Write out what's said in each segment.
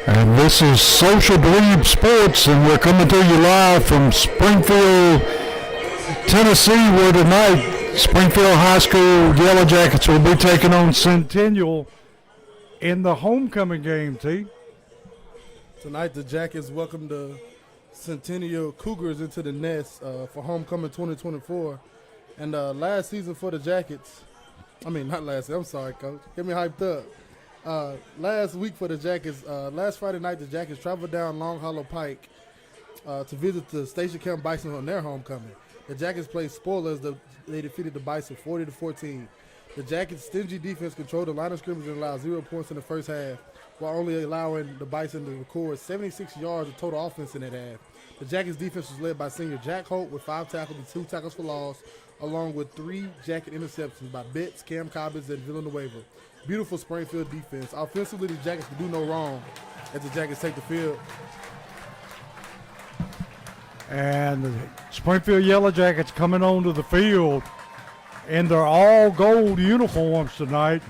And this is Social Dweeb Sports, and we're coming to you live from Springfield, Tennessee, where tonight Springfield High School Yellow Jackets will be taking on Centennial in the homecoming game, T. Tonight the Jackets welcome the Centennial Cougars into the nest for homecoming 2024. And last season for the Jackets, not last season, I'm sorry, Coach. Get me hyped up. Last week for the Jackets, last Friday night, the Jackets traveled down Long Hollow Pike to visit the Station Camp Bison on their homecoming. The Jackets played spoilers. They defeated the Bison 40-14. The Jackets' stingy defense controlled the line of scrimmage and allowed 0 points in the first half, while only allowing the Bison to record 76 yards of total offense in that half. The Jackets' defense was led by senior Jack Holt with 5 tackles and 2 tackles for loss, along with 3 Jacket interceptions by Betts, Cam Cobbins, and Villanueva. Beautiful Springfield defense. Offensively, the Jackets can do no wrong as the Jackets take the field. And the Springfield Yellow Jackets coming onto the field in their all gold uniforms tonight.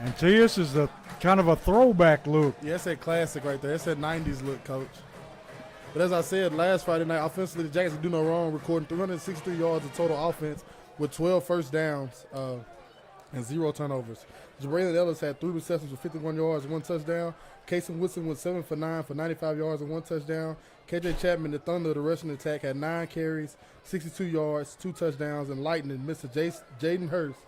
And T, this is a kind of a throwback look. Yeah, it's that classic right there. It's that 90s look, Coach. But as I said, last Friday night, offensively, the Jackets can do no wrong, recording 363 yards of total offense with 12 first downs and 0 turnovers. Jabraylon Ellis had 3 receptions for 51 yards and 1 touchdown. Kason Woodson was 7 for 9 for 95 yards and 1 touchdown. KJ Chapman, the Thunder, the rushing attack, had 9 carries, 62 yards, 2 touchdowns, and Lightning, Mr. Jaden Hurst,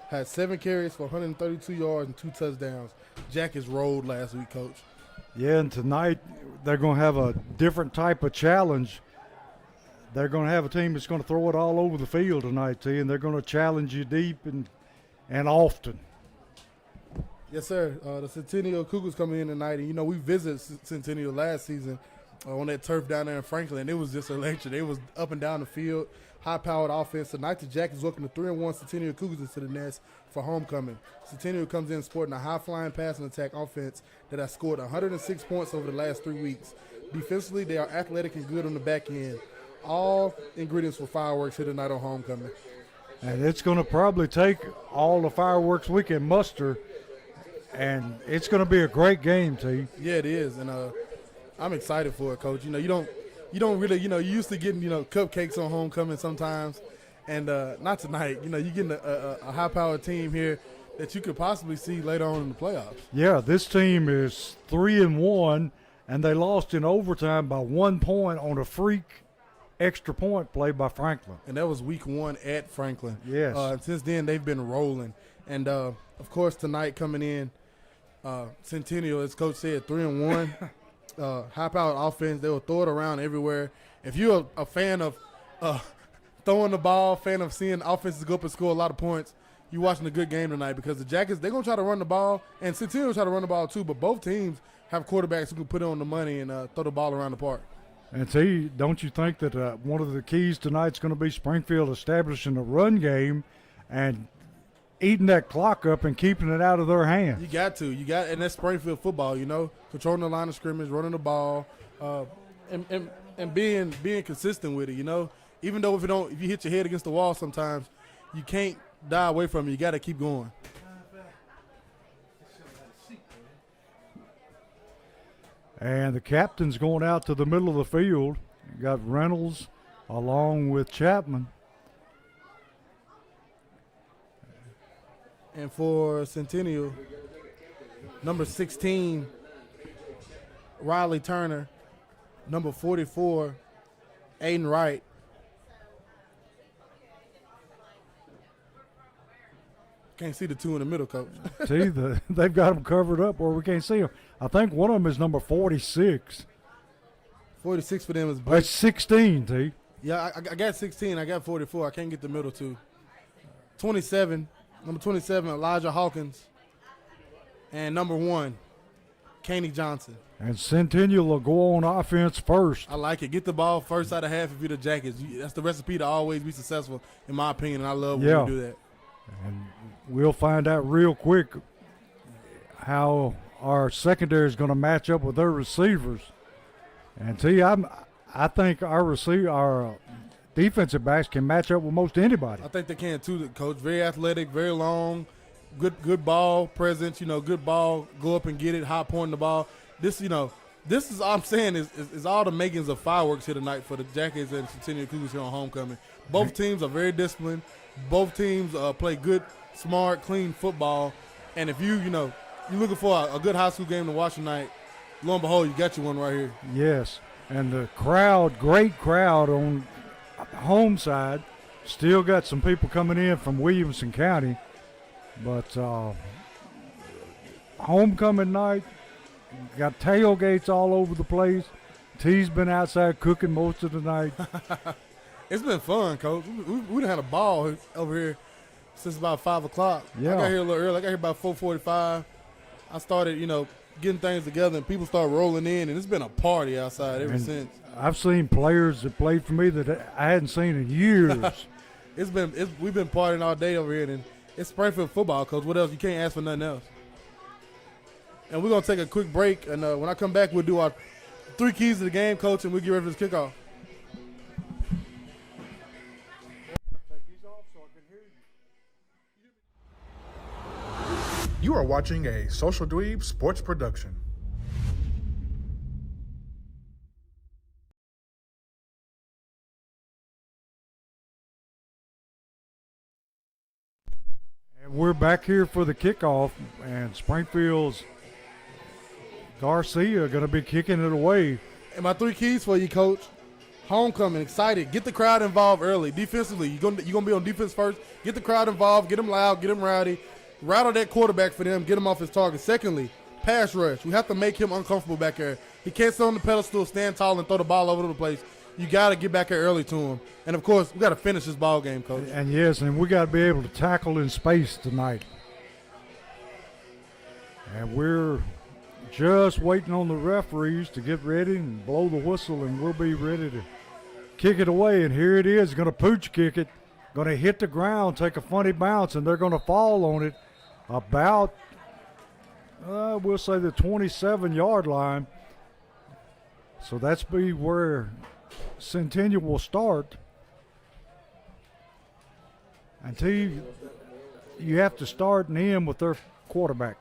had 7 carries for 132 yards and 2 touchdowns. Jackets rolled last week, Coach. Yeah, and tonight they're going to have a different type of challenge. They're going to have a team that's going to throw it all over the field tonight, T, and they're going to challenge you deep and often. Yes, sir. The Centennial Cougars coming in tonight, and we visited Centennial last season on that turf down there in Franklin. It was just electric. It was up and down the field, high-powered offense. Tonight the Jackets welcome the 3-1 Centennial Cougars into the nest for homecoming. Centennial comes in sporting a high-flying passing attack offense that has scored 106 points over the last 3 weeks. Defensively, they are athletic and good on the back end. All ingredients for fireworks here tonight on homecoming. And it's going to probably take all the fireworks we can muster, and it's going to be a great game, T. Yeah, it is, and I'm excited for it, Coach. You don't really, you used to getting, cupcakes on homecoming sometimes, and not tonight. You're getting a high-powered team here that you could possibly see later on in the playoffs. Yeah, this team is 3-1, and they lost in overtime by 1 point on a freak extra point play by Franklin. And that was week 1 at Franklin. Yes. Since then, they've been rolling. And, of course, tonight coming in, Centennial, as Coach said, 3-1. High-powered offense. They will throw it around everywhere. If you're a fan of throwing the ball, fan of seeing offenses go up and score a lot of points, you're watching a good game tonight, because the Jackets, they're going to try to run the ball, and Centennial will try to run the ball too, but both teams have quarterbacks who can put it on the money and throw the ball around the park. And T, don't you think that one of the keys tonight is going to be Springfield establishing a run game and eating that clock up and keeping it out of their hands? You got to. And that's Springfield football, controlling the line of scrimmage, running the ball, and being consistent with it, Even though if you hit your head against the wall sometimes, you can't die away from it. You got to keep going. And the captain's going out to the middle of the field. You got Reynolds along with Chapman. And for Centennial, number 16, Riley Turner. Number 44, Aiden Wright. Can't see the 2 in the middle, Coach. See, they've got them covered up where we can't see them. I think one of them is number 46. 46 for them is Blake. That's 16, T. Yeah, I got 16. I got 44. I can't get the middle 2. 27, number 27, Elijah Hawkins. And number 1, Caney Johnson. And Centennial will go on offense first. I like it. Get the ball first out of half if you're the Jackets. That's the recipe to always be successful, in my opinion, and I love when we do that. And we'll find out real quick how our secondary is going to match up with their receivers. And T, I think our defensive backs can match up with most anybody. I think they can too, Coach. Very athletic, very long, good ball presence. Good ball, go up and get it, high pointing the ball. this is all I'm saying is all the makings of fireworks here tonight for the Jackets and Centennial Cougars here on homecoming. Both teams are very disciplined. Both teams play good, smart, clean football. And if you're looking for a good high school game to watch tonight, lo and behold, you got you one right here. Yes, and the crowd, great crowd on the home side. Still got some people coming in from Williamson County. But homecoming night, got tailgates all over the place. T's been outside cooking most of the night. It's been fun, Coach. We done had a ball over here since about 5 o'clock. Yeah. I got here a little early. I got here about 4:45. I started, getting things together, and people started rolling in, and it's been a party outside ever since. I've seen players that played for me that I hadn't seen in years. We've been partying all day over here, and it's Springfield football, Coach. What else? You can't ask for nothing else. And we're going to take a quick break, and when I come back, we'll do our 3 keys to the game, Coach, and we'll get ready for this kickoff. You are watching a Social Dweeb Sports production. And we're back here for the kickoff, and Springfield's Garcia going to be kicking it away. And my 3 keys for you, Coach. Homecoming, excited. Get the crowd involved early. Defensively, you're gonna be on defense first. Get the crowd involved. Get them loud. Get them rowdy. Rattle that quarterback for them. Get him off his target. Secondly, pass rush. We have to make him uncomfortable back there. He can't sit on the pedestal, stand tall, and throw the ball all over the place. You got to get back there early to him. And, of course, we got to finish this ball game, Coach. And, yes, and we got to be able to tackle in space tonight. And we're just waiting on the referees to get ready and blow the whistle, and we'll be ready to kick it away. And here it is, going to pooch kick it, going to hit the ground, take a funny bounce, and they're going to fall on it about, we'll say the 27-yard line. So that's be where Centennial will start. Until you have to start and end with their quarterback.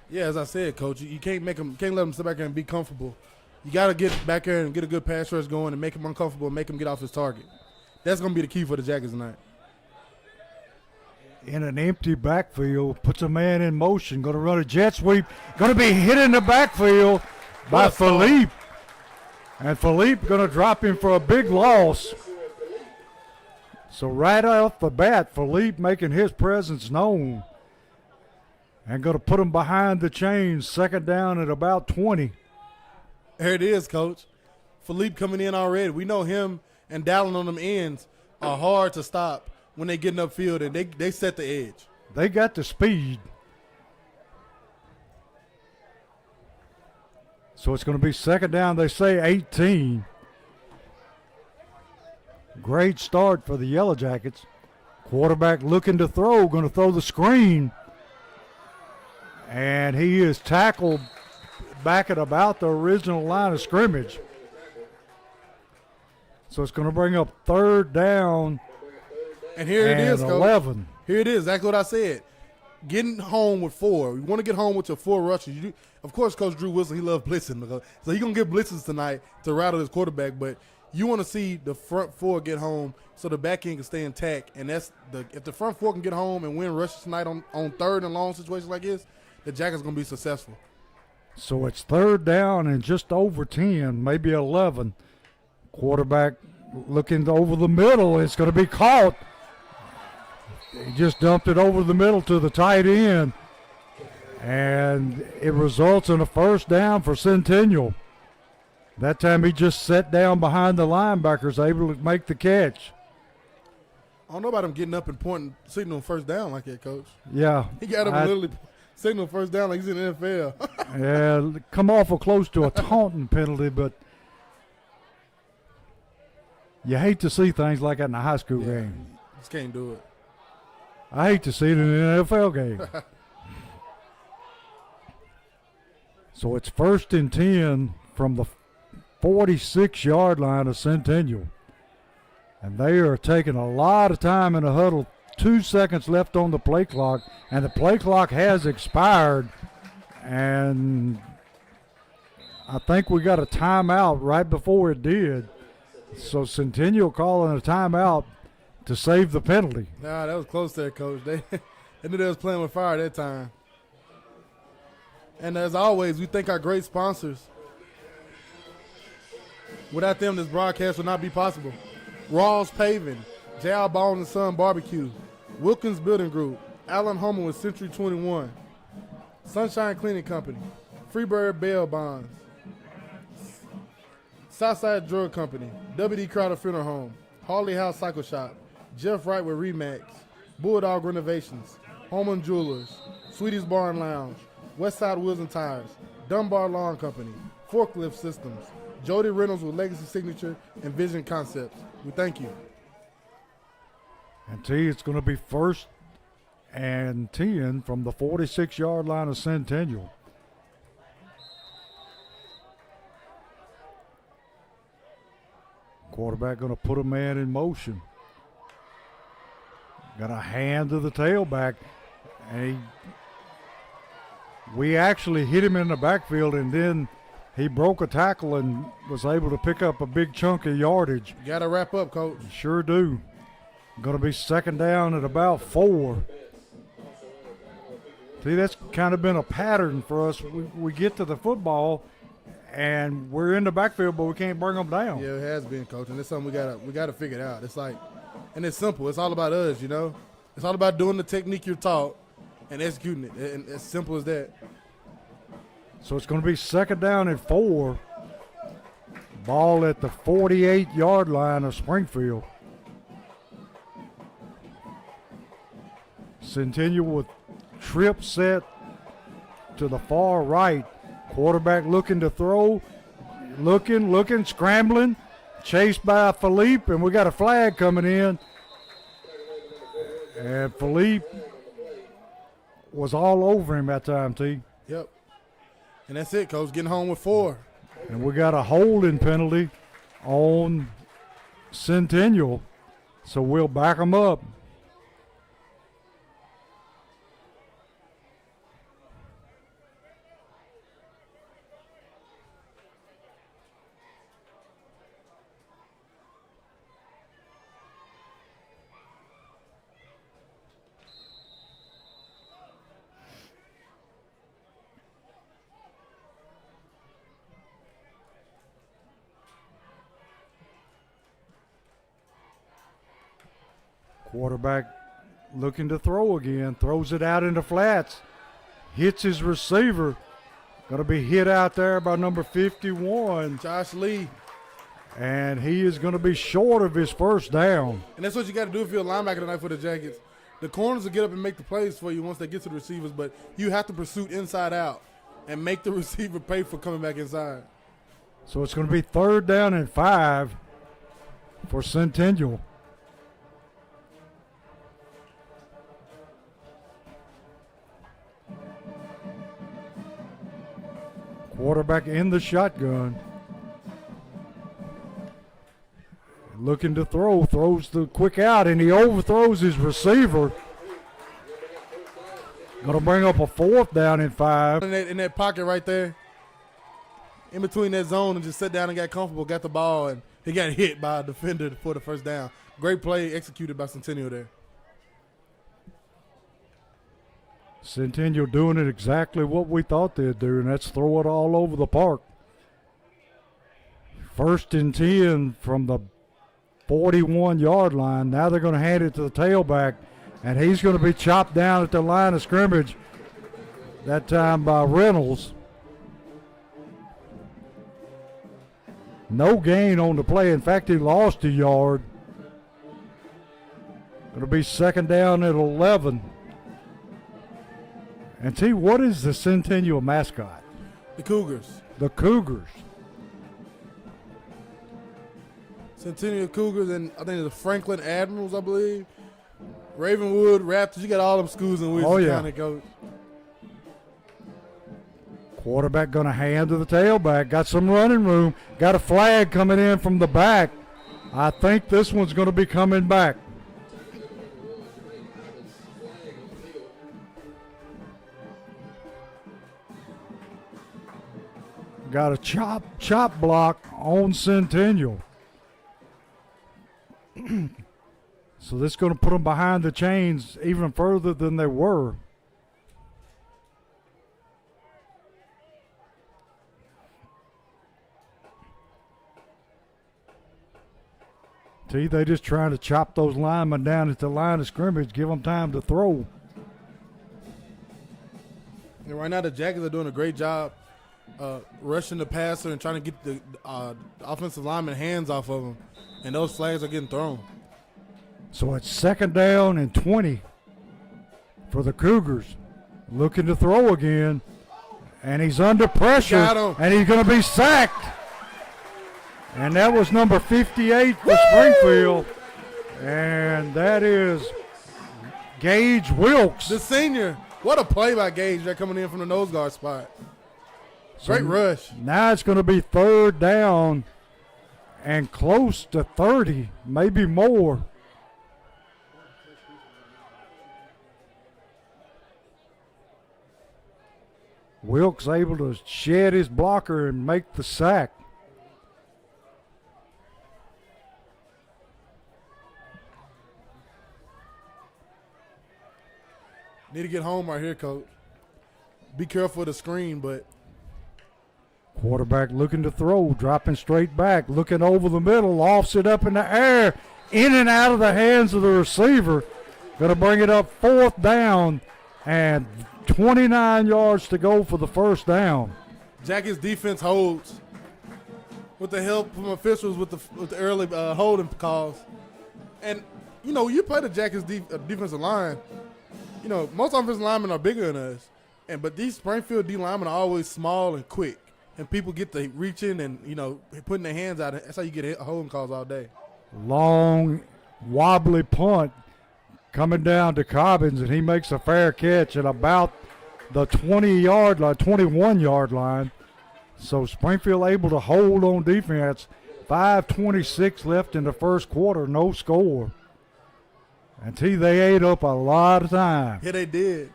Yeah, as I said, Coach, you can't let them sit back there and be comfortable. You got to get back there and get a good pass rush going and make him uncomfortable and make him get off his target. That's going to be the key for the Jackets tonight. In an empty backfield, puts a man in motion, going to run a jet sweep, going to be hit in the backfield by Philippe. And Philippe going to drop him for a big loss. So right off the bat, Philippe making his presence known. And going to put him behind the chains, second down at about 20. There it is, Coach. Philippe coming in already. We know him and Dallin on them ends are hard to stop when they getting upfield, and they set the edge. They got the speed. So it's going to be second down, they say 18. Great start for the Yellow Jackets. Quarterback looking to throw, going to throw the screen. And he is tackled back at about the original line of scrimmage. So it's going to bring up third down. And here it is, Coach. 11. Here it is, exactly what I said. Getting home with 4. You want to get home with your 4 rushes. Of course, Coach Drew Wilson, he loves blitzing. So he's going to get blitzes tonight to rattle his quarterback. But you want to see the front 4 get home so the back end can stay intact. And if the front 4 can get home and win rushes tonight on third and long situations like this, the Jackets going to be successful. So it's third down and just over 10, maybe 11. Quarterback looking over the middle. It's going to be caught. He just dumped it over the middle to the tight end. And it results in a first down for Centennial. That time he just sat down behind the linebackers, able to make the catch. I don't know about him getting up and pointing, signaling first down like that, Coach. Yeah. He got him literally signaling first down like he's in the NFL. Yeah, come awful close to a taunting penalty, but you hate to see things like that in a high school game. Just can't do it. I hate to see it in an NFL game. So it's first and 10 from the 46-yard line of Centennial. And they are taking a lot of time in the huddle. 2 seconds left on the play clock, and the play clock has expired. And I think we got a timeout right before it did. So Centennial calling a timeout to save the penalty. Nah, that was close there, Coach. They knew they was playing with fire that time. And as always, we thank our great sponsors. Without them, this broadcast would not be possible. Rawls Paving, J.R. Ball and Son Barbecue, Wilkins Building Group, Allen Homer with Century 21, Sunshine Cleaning Company, Freebird Bail Bonds, Southside Drug Company, W.D. Crowder Funeral Home, Harley House Cycle Shop, Jeff Wright with Remax, Bulldog Renovations, Holman Jewelers, Sweetie's Bar and Lounge, Westside Wheels and Tires, Dunbar Lawn Company, Forklift Systems, Jody Reynolds with Legacy Signature and Vision Concepts. We thank you. And T, it's going to be 1st and 10 from the 46-yard line of Centennial. Quarterback going to put a man in motion. Got a hand to the tailback. And we actually hit him in the backfield, and then he broke a tackle and was able to pick up a big chunk of yardage. Got to wrap up, Coach. Sure do. Going to be 2nd down at about 4. See, that's kind of been a pattern for us. We get to the football, and we're in the backfield, but we can't bring them down. Yeah, it has been, Coach, and it's something we gotta figure it out. It's like, and it's simple. It's all about us, you know. It's all about doing the technique you're taught and executing it, and as simple as that. So it's going to be 2nd down at 4. Ball at the 48-yard line of Springfield. Centennial with trip set to the far right. Quarterback looking to throw. Looking, scrambling. Chased by Philippe, and we got a flag coming in. And Philippe was all over him that time, T. Yep. And that's it, Coach. Getting home with 4. And we got a holding penalty on Centennial, so we'll back them up. Quarterback looking to throw again, throws it out into flats, hits his receiver. Going to be hit out there by number 51. Josh Lee. And he is going to be short of his 1st down. And that's what you got to do if you're a linebacker tonight for the Jackets. The corners will get up and make the plays for you once they get to the receivers, but you have to pursue inside out and make the receiver pay for coming back inside. So it's going to be 3rd down and 5 for Centennial. Quarterback in the shotgun. Looking to throw, throws the quick out, and he overthrows his receiver. Going to bring up a 4th down and 5. In that pocket right there, in between that zone, and just sat down and got comfortable, got the ball, and he got hit by a defender for the 1st down. Great play executed by Centennial there. Centennial doing it exactly what we thought they'd do, and that's throw it all over the park. 1st and 10 from the 41-yard line. Now they're going to hand it to the tailback, and he's going to be chopped down at the line of scrimmage, that time by Reynolds. No gain on the play. In fact, he lost a yard. Going to be 2nd down at 11. And T, what is the Centennial mascot? The Cougars. The Cougars. Centennial Cougars, and I think the Franklin Admirals, I believe. Ravenwood, Raptors, you got all them schools in Williamson County, Coach. Quarterback going to hand to the tailback. Got some running room. Got a flag coming in from the back. I think this one's going to be coming back. got a chop block on Centennial. So this is going to put them behind the chains even further than they were. See, they just trying to chop those linemen down at the line of scrimmage, give them time to throw. And right now the Jackets are doing a great job rushing the passer and trying to get the offensive lineman hands off of him. And those flags are getting thrown. So it's 2nd down and 20 for the Cougars. Looking to throw again. And he's under pressure. Got him. And he's going to be sacked. And that was number 58 for Springfield. And that is Gage Wilkes. The senior. What a play by Gage. They're coming in from the nose guard spot. Great rush. Now it's going to be 3rd down and close to 30, maybe more. Wilkes able to shed his blocker and make the sack. Need to get home right here, coach. Be careful of the screen, but Quarterback looking to throw, dropping straight back, looking over the middle, lofts it up in the air, in and out of the hands of the receiver. Going to bring it up 4th down and 29 yards to go for the 1st down. Jackets defense holds with the help from officials with the early holding calls. And, you know, you play the Jackets defensive line, you know, most offensive linemen are bigger than us. But these Springfield D linemen are always small and quick. And people get to reaching and, you know, putting their hands out. That's how you get holding calls all day. Long, wobbly punt coming down to Cobbins, and he makes a fair catch at about the 20-yard line, 21-yard line. So Springfield able to hold on defense. 5:26 left in the first quarter, no score. And they ate up a lot of time. Yeah, they did.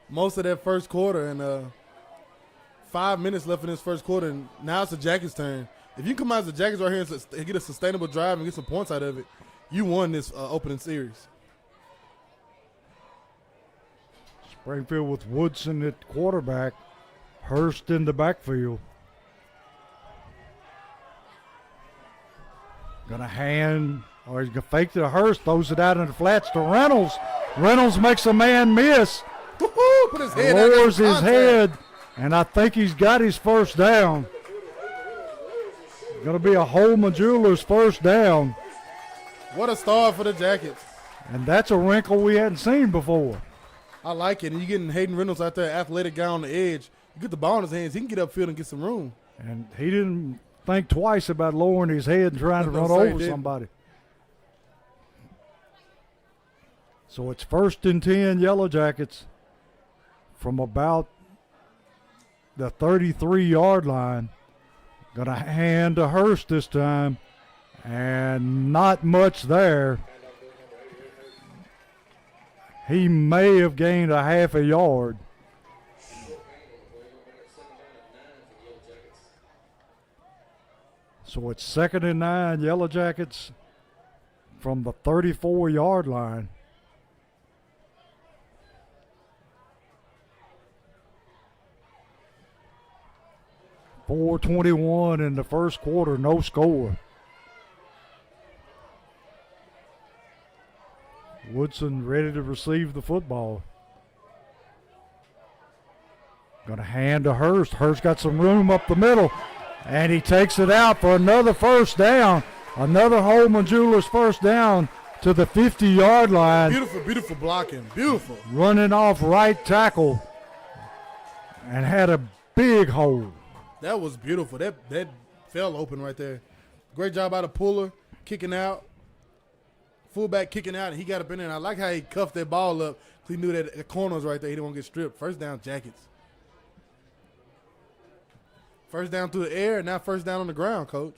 Most of that first quarter, and 5 minutes left in this first quarter, and now it's the Jackets' turn. If you come out as the Jackets right here and get a sustainable drive and get some points out of it, you won this opening series. Springfield with Woodson at quarterback, Hurst in the backfield. Gonna he's gonna fake to Hurst, throws it out in the flats to Reynolds. Reynolds makes a man miss. Woo-hoo, put his head lowers his head, and I think he's got his 1st down. Gonna be a Holman Jewelers 1st down. What a start for the Jackets. And that's a wrinkle we hadn't seen before. I like it. And you're getting Hayden Reynolds out there, athletic guy on the edge. You get the ball in his hands, he can get upfield and get some room. And he didn't think twice about lowering his head and trying to run over somebody. So it's 1st and 10 Yellow Jackets from about the 33-yard line. Going to hand to Hurst this time, and not much there. He may have gained a half a yard. So it's 2nd and 9, Yellow Jackets from the 34-yard line. .421 in the first quarter, no score. Woodson ready to receive the football. Going to hand to Hurst. Hurst got some room up the middle, and he takes it out for another 1st down. Another Holman Jewelers 1st down to the 50-yard line. Beautiful, beautiful blocking. Beautiful. Running off right tackle and had a big hole. That was beautiful. That fell open right there. Great job out of Puller, kicking out. Fullback kicking out, and he got up in there. And I like how he cuffed that ball up. He knew that the corner was right there. He didn't want to get stripped. 1st down, Jackets. 1st down through the air, and now 1st down on the ground, Coach.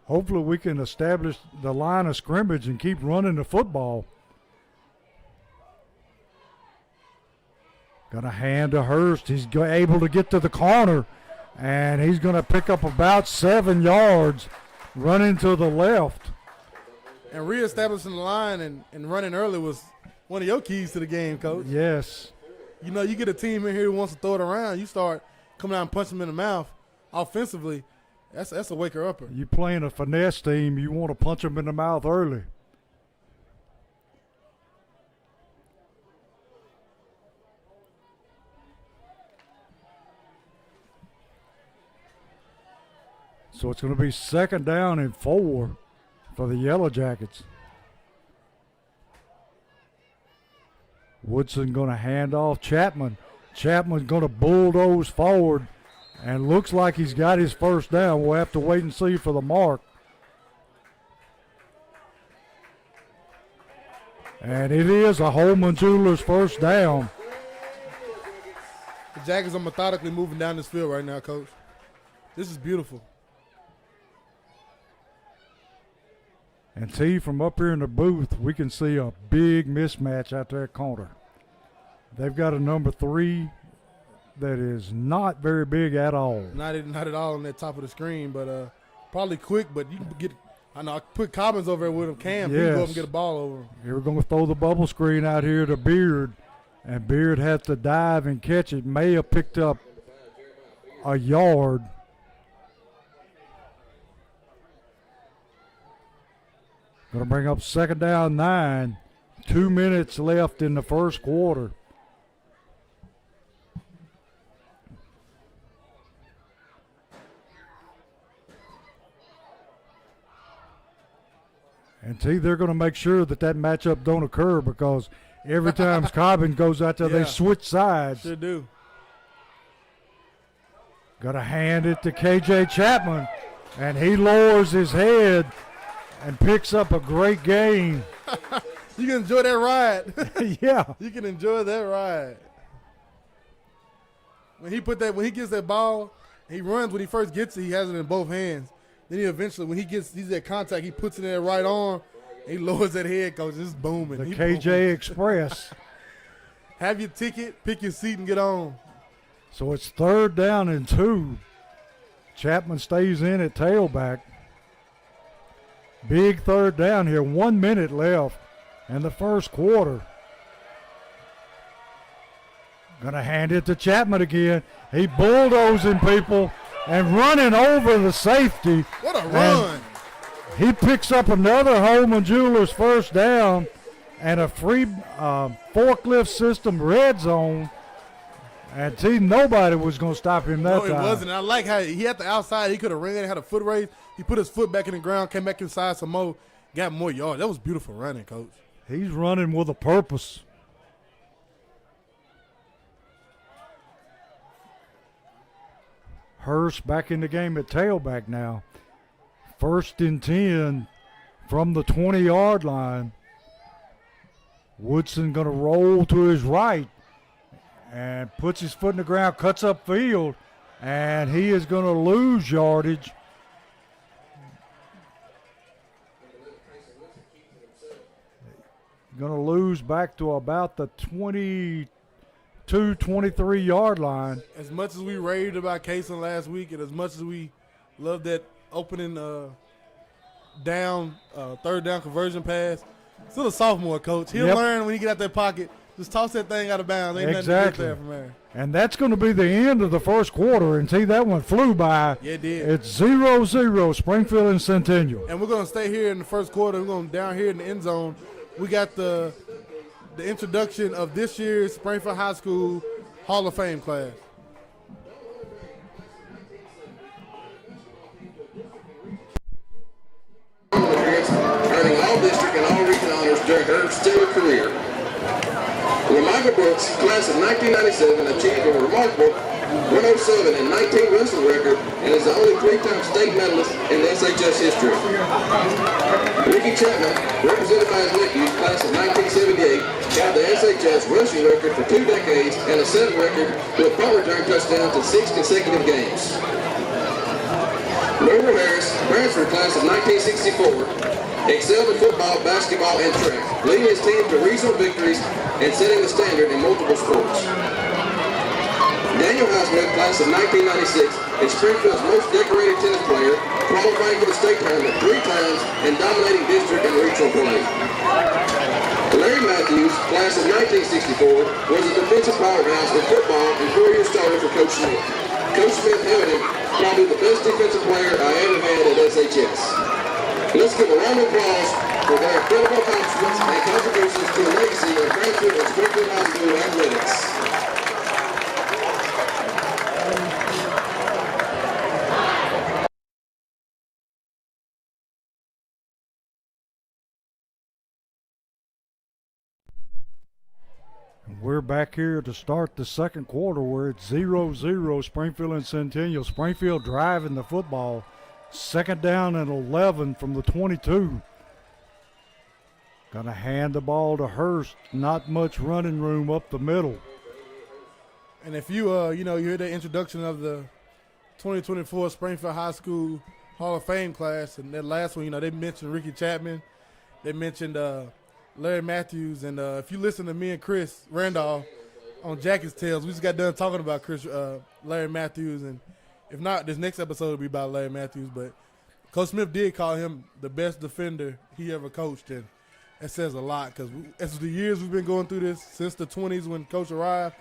Hopefully we can establish the line of scrimmage and keep running the football. Got a hand to Hurst. He's able to get to the corner. And he's going to pick up about 7 yards running to the left. And reestablishing the line and running early was one of your keys to the game, Coach. Yes. You know, you get a team in here who wants to throw it around, you start coming out and punching them in the mouth offensively. That's a waker-upper. You playing a finesse team, you want to punch them in the mouth early. So it's going to be 2nd down and 4 for the Yellow Jackets. Woodson going to hand off Chapman. Chapman's going to bulldoze forward and looks like he's got his 1st down. We'll have to wait and see for the mark. And it is a Holman Jewelers 1st down. The Jackets are methodically moving down this field right now, Coach. This is beautiful. And T, from up here in the booth, we can see a big mismatch out there at corner. They've got a number 3 that is not very big at all. Not at all on that top of the screen, but probably quick. But you can get, I know, I put Cobbins over there with him. Cam, he can go up and get a ball over him. Here we're going to throw the bubble screen out here to Beard, and Beard has to dive and catch it. May have picked up a yard. Going to bring up 2nd down 9. 2 minutes left in the 1st quarter. And see, they're going to make sure that matchup don't occur because every time Cobbin goes out there, they switch sides. Sure do. Got to hand it to KJ Chapman, and he lowers his head and picks up a great gain. You can enjoy that ride. Yeah. You can enjoy that ride. When he gets that ball, he runs. When he first gets it, he has it in both hands. Then he eventually, when he's at contact, he puts it in that right arm. He lowers that head, Coach. It's booming. The KJ Express. Have your ticket, pick your seat, and get on. So it's 3rd down and 2. Chapman stays in at tailback. Big 3rd down here. 1 minute left in the 1st quarter. Gonna hand it to Chapman again. He bulldozing people and running over the safety. What a run. He picks up another Holman Jewelers 1st down and a free forklift system red zone. And see, nobody was going to stop him that time. No, it wasn't. I like how he had the outside. He could have ran, had a foot race. He put his foot back in the ground, came back inside some more, got more yards. That was beautiful running, Coach. He's running with a purpose. Hurst back in the game at tailback now. 1st and 10 from the 20-yard line. Woodson going to roll to his right and puts his foot in the ground, cuts up field, and he is going to lose yardage. Going to lose back to about the 22, 23-yard line. As much as we raved about Kaysen last week, and as much as we loved that opening 3rd down conversion pass, still a sophomore, Coach. He'll learn when he get out that pocket. Just toss that thing out of bounds. Ain't nothing to get there from there. And that's going to be the end of the 1st quarter. And see, that one flew by. Yeah, it did. It's 0-0, Springfield and Centennial. And we're going to stay here in the 1st quarter. We're going down here in the end zone. We got the introduction of this year's Springfield High School Hall of Fame class. Earning all district and all region honors during her stellar career. LaMichael Brooks, class of 1997, achieved a remarkable 107 and 19 wrestling record and is the only 3-time state medalist in the SHS history. Ricky Chapman, represented by his nephew, class of 1978, held the SHS rushing record for 2 decades and a set record with punt return touchdowns in 6 consecutive games. Norman Harris, transfer class of 1964, excelled in football, basketball, and track, leading his team to regional victories and setting the standard in multiple sports. Daniel Highsmith, class of 1996, is Springfield's most decorated tennis player, qualifying for the state tournament 3 times and dominating district and regional play. Larry Matthews, class of 1964, was a defensive powerhouse in football and 4-year starter for Coach Smith. Coach Smith held him probably the best defensive player I ever had at SHS. Let's give a round of applause for their incredible accomplishments and contributions to the legacy of Springfield and Springfield High School athletics. We're back here to start the second quarter where it's 0-0 Springfield and Centennial. Springfield driving the football. Second down and 11 from the 22. Gonna hand the ball to Hurst. Not much running room up the middle. And if you you hear the introduction of the 2024 Springfield High School Hall of Fame class, and that last one, they mentioned Ricky Chapman, they mentioned Larry Matthews, and if you listen to me and Chris Randolph on Jacket's Tales, we just got done talking about Larry Matthews, and if not, this next episode will be about Larry Matthews, but Coach Smith did call him the best defender he ever coached, and that says a lot because as the years we've been going through this, since the 20s when Coach arrived,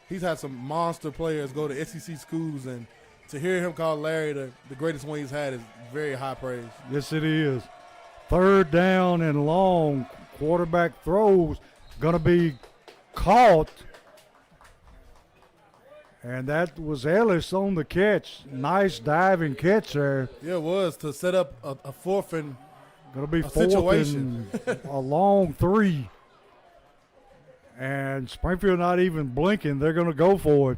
he's had some monster players go to SEC schools, and to hear him call Larry the greatest one he's had is very high praise. Yes, it is. Third down and long. Quarterback throws going to be caught. And that was Ellis on the catch. Nice diving catch there. Yeah, it was to set up a fourth and going to be a fourth situation. and a long 3. And Springfield not even blinking. They're going to go for it.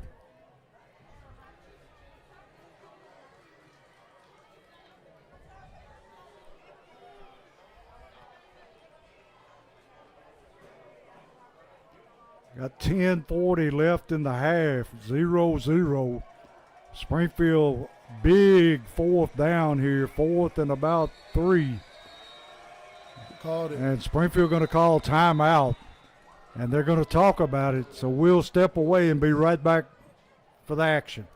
Got 10:40 left in the half, 0-0. Springfield, big fourth down here, 4th and about 3. Called it. And Springfield going to call timeout, and they're going to talk about it. So we'll step away and be right back for the action.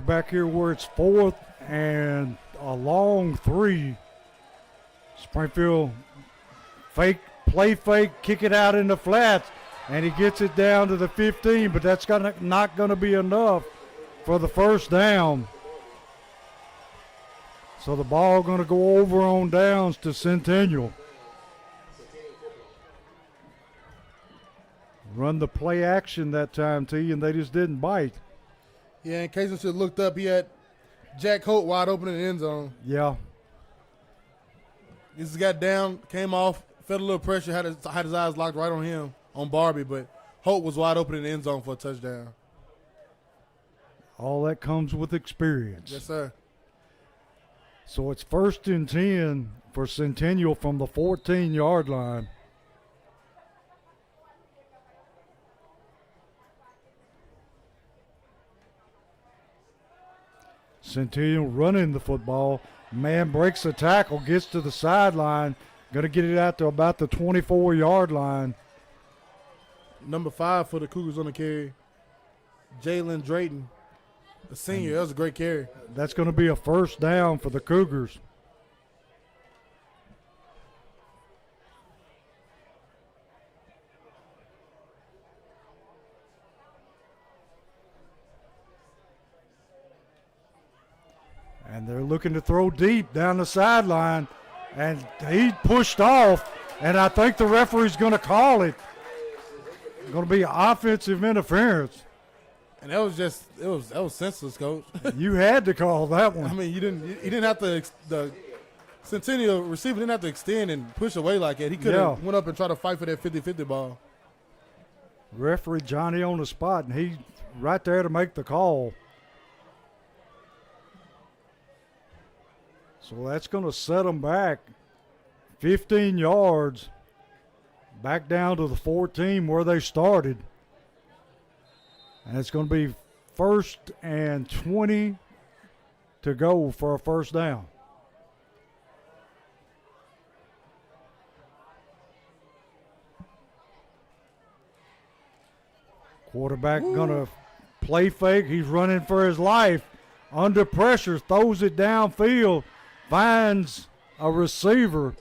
Back here where it's 4th and a long 3. Springfield play fake, kick it out in the flats, and he gets it down to the 15, but that's not going to be enough for the first down. So the ball going to go over on downs to Centennial. Run the play action that time, T, and they just didn't bite. Yeah, in case you should have looked up, he had Jack Holt wide open in the end zone. Yeah. He just got down, came off, felt a little pressure, had his eyes locked right on him, on Barbie, but Holt was wide open in the end zone for a touchdown. All that comes with experience. Yes, sir. So it's 1st and 10 for Centennial from the 14-yard line. Centennial running the football. Man breaks the tackle, gets to the sideline. Going to get it out to about the 24-yard line. Number 5 for the Cougars on the carry, Jalen Drayton, the senior. That was a great carry. That's going to be a first down for the Cougars. And they're looking to throw deep down the sideline. And he pushed off, and I think the referee's going to call it. Going to be offensive interference. And that was senseless, Coach. You had to call that one. I mean, you didn't have to. The Centennial receiver didn't have to extend and push away like that. He could have went up and tried to fight for that 50-50 ball. Referee Johnny on the spot, and he's right there to make the call. So that's going to set them back 15 yards, back down to the 14 where they started. And it's going to be 1st and 20 to go for a first down. Quarterback going to play fake. He's running for his life. Under pressure, throws it downfield, finds a receiver.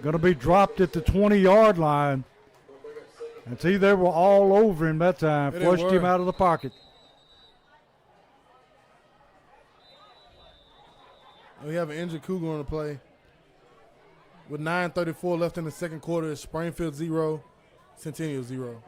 Going to be dropped at the 20-yard line. And see, they were all over him that time. Flushed him out of the pocket. We have an injured Cougar on the play. With 9:34 left in the second quarter, it's Springfield 0, Centennial 0.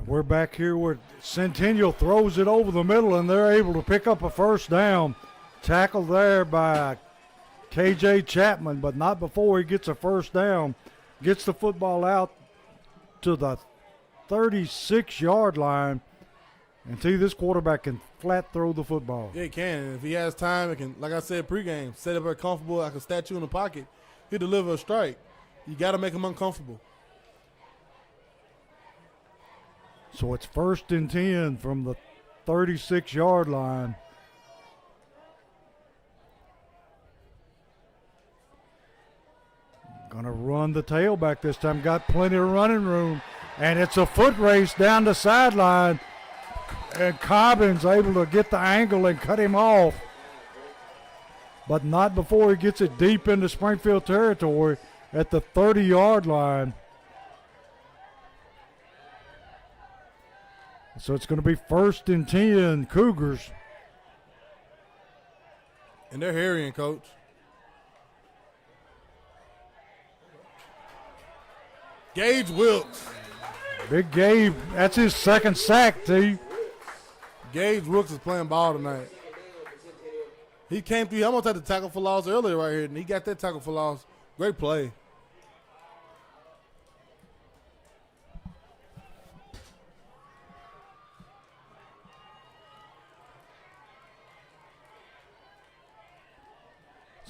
We're back here where Centennial throws it over the middle, and they're able to pick up a first down. Tackled there by KJ Chapman, but not before he gets a first down. Gets the football out to the 36-yard line. And see, this quarterback can flat throw the football. Yeah, he can. If he has time, it can, like I said pregame, set up very comfortable like a statue in the pocket. He'll deliver a strike. You got to make him uncomfortable. So it's 1st and 10 from the 36-yard line. Gonna run the tailback this time. Got plenty of running room. And it's a foot race down the sideline. And Cobbins able to get the angle and cut him off. But not before he gets it deep into Springfield territory at the 30-yard line. So it's going to be 1st and 10 Cougars. And they're harrying, Coach. Gage Wilkes. Big Gabe, that's his second sack, T. Gage Wilkes is playing ball tonight. He came through. He almost had the tackle for loss earlier right here, and he got that tackle for loss. Great play.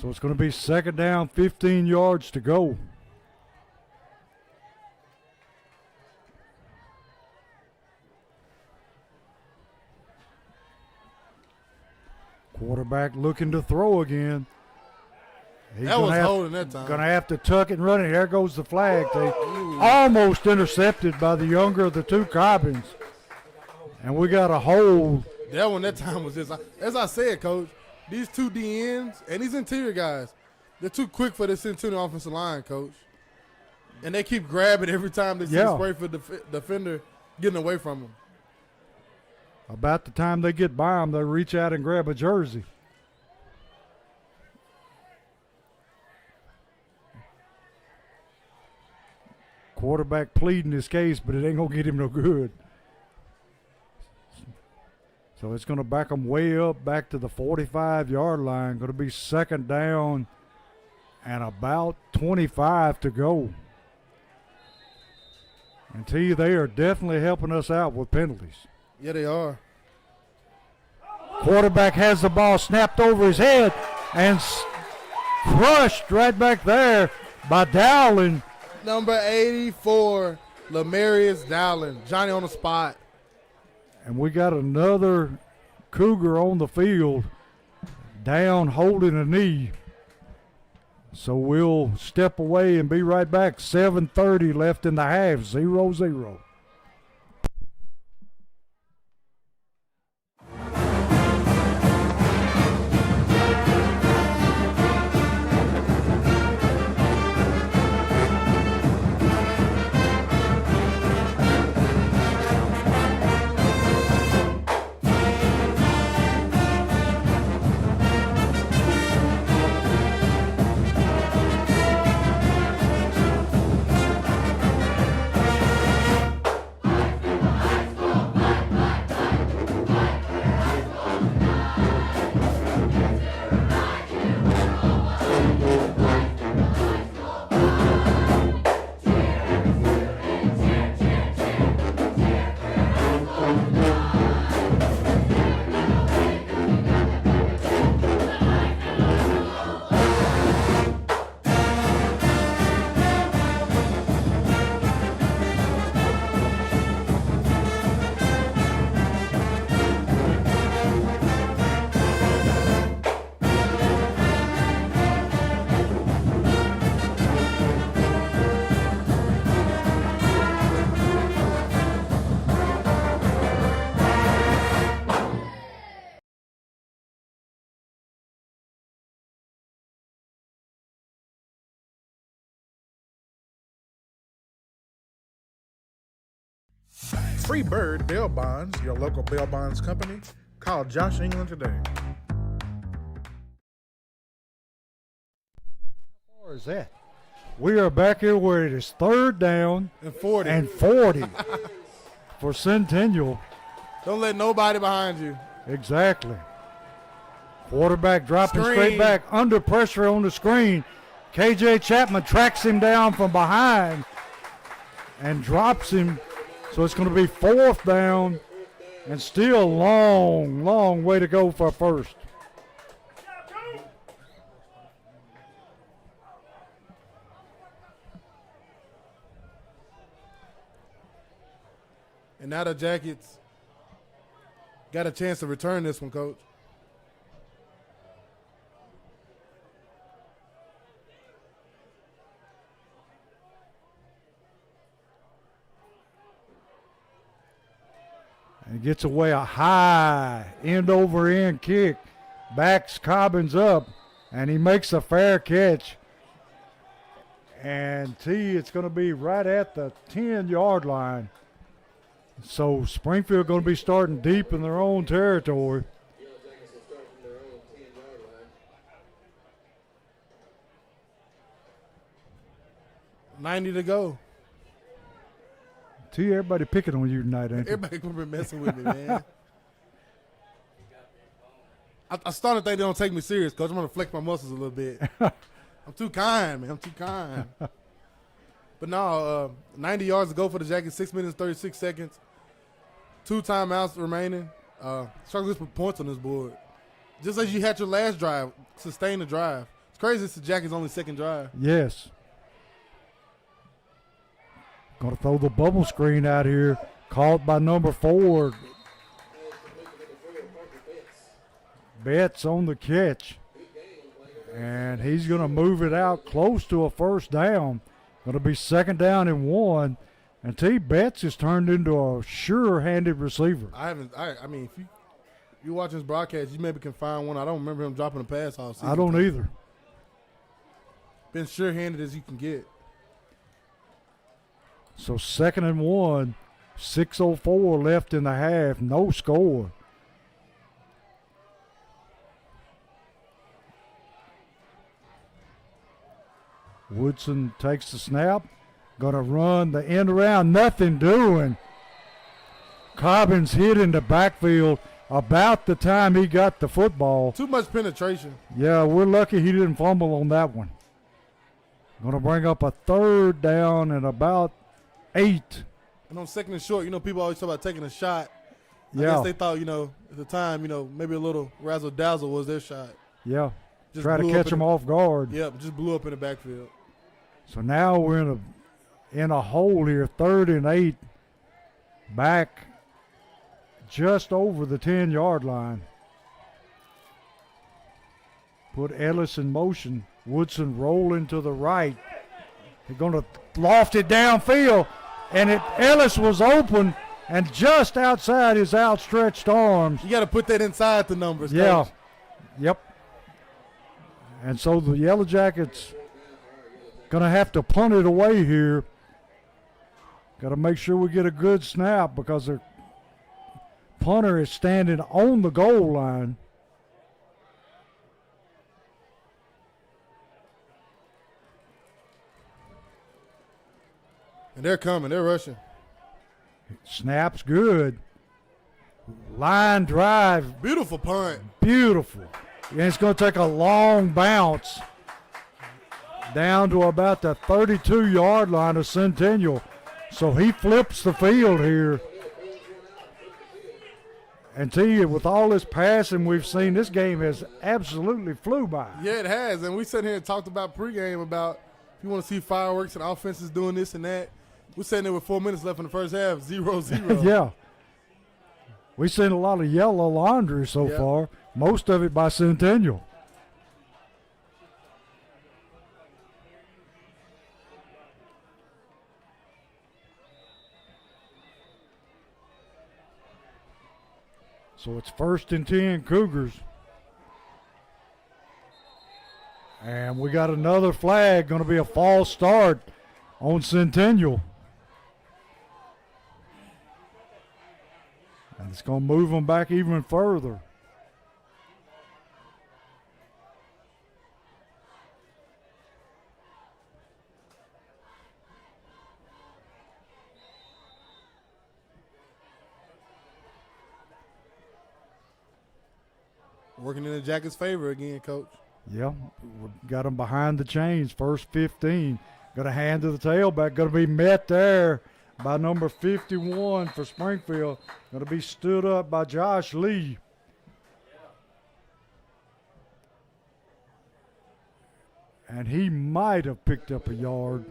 So it's going to be 2nd down, 15 yards to go. Quarterback looking to throw again. That was holding that time. Going to have to tuck and run it. There goes the flag. They almost intercepted by the younger of the two Cobbins. And we got a hold. That one, that time was just, as I said, Coach, these two DNs and these interior guys, They're too quick for the Centennial offensive line, Coach. And they keep grabbing every time they see the Springfield defender getting away from them. About the time they get by them, they reach out and grab a jersey. Quarterback pleading his case, but it ain't going to get him no good. So it's going to back them way up back to the 45-yard line. Going to be second down and about 25 to go. And tell you, they are definitely helping us out with penalties. Yeah, they are. Quarterback has the ball snapped over his head and crushed right back there by Dowling. Number 84, Lamarius Dowling. Johnny on the spot. And we got another Cougar on the field down holding a knee. So we'll step away and be right back. 7:30 left in the half, 0-0. Free Bird Bail Bonds, your local bail bonds company. Call Josh England today. How far is that? We are back here where it is third down and 40. And 40 for Centennial. Don't let nobody behind you. Exactly. Quarterback dropping Screen. straight back under pressure on the screen. KJ Chapman tracks him down from behind and drops him. So it's going to be fourth down and still long, long way to go for first. And now the Jackets got a chance to return this one, Coach. And gets away a high end-over-end kick. Backs Cobbins up, and he makes a fair catch. And it's going to be right at the 10-yard line. So Springfield going to be starting deep in their own territory. 90 to go. Everybody picking on you tonight, ain't they? Everybody gonna be messing with me, man. I started to think they don't take me serious, Coach. I'm gonna flex my muscles a little bit. I'm too kind, man. I'm too kind. But no, 90 yards to go for the Jackets. 6 minutes 36 seconds. 2 timeouts remaining. Struggles for points on this board. Just as you had your last drive, sustain the drive. It's crazy. It's the Jackets' only second drive. Yes. Going to throw the bubble screen out here. Caught by number 4. Betts on the catch. And he's going to move it out close to a first down. Going to be second down and 1. And Betts has turned into a sure-handed receiver. I mean, if you watch this broadcast, you maybe can find one. I don't remember him dropping a pass all season. I don't either. been sure-handed as you can get. So 2nd and 1, 6:04 left in the half, no score. Woodson takes the snap, gonna run the end around, nothing doing. Cobbins hit in the backfield about the time he got the football. Too much penetration. Yeah, we're lucky he didn't fumble on that one. Gonna bring up a 3rd down and about 8. And on 2nd and short, people always talk about taking a shot. I Yeah. guess they thought, at the time, maybe a little razzle-dazzle was their shot. Yeah. Just Try to blew catch up in him the- off guard. Yep, just blew up in the backfield. So now we're in a hole here, 3rd and 8, back just over the 10-yard line. Put Ellis in motion. Woodson rolling to the right. They're going to loft it downfield, and Ellis was open and just outside his outstretched arms. You got to put that inside the numbers. Yeah. Coach. Yep. And so the Yellow Jackets going to have to punt it away here. Got to make sure we get a good snap because their punter is standing on the goal line. And they're coming. They're rushing. Snaps good. Line drive, Beautiful punt. beautiful. And it's going to take a long bounce down to about the 32-yard line of Centennial. So he flips the field here. And tell you, with all this passing we've seen, this game has absolutely flew by. Yeah, it has. And we sat here and talked about pregame about if you want to see fireworks and offenses doing this and that. We're sitting there with 4 minutes left in the first half, 0-0. Yeah. We've seen a lot of yellow laundry so Yeah. far, most of it by Centennial. So it's 1st and 10 Cougars. And we got another flag, going to be a false start on Centennial. And it's going to move them back even further. Working in the Jackets' favor again, Coach. Yeah, we got them behind the chains, 1st 15. Got a hand to the tailback, going to be met there by number 51 for Springfield. Going to be stood up by Josh Lee. And he might have picked up a yard.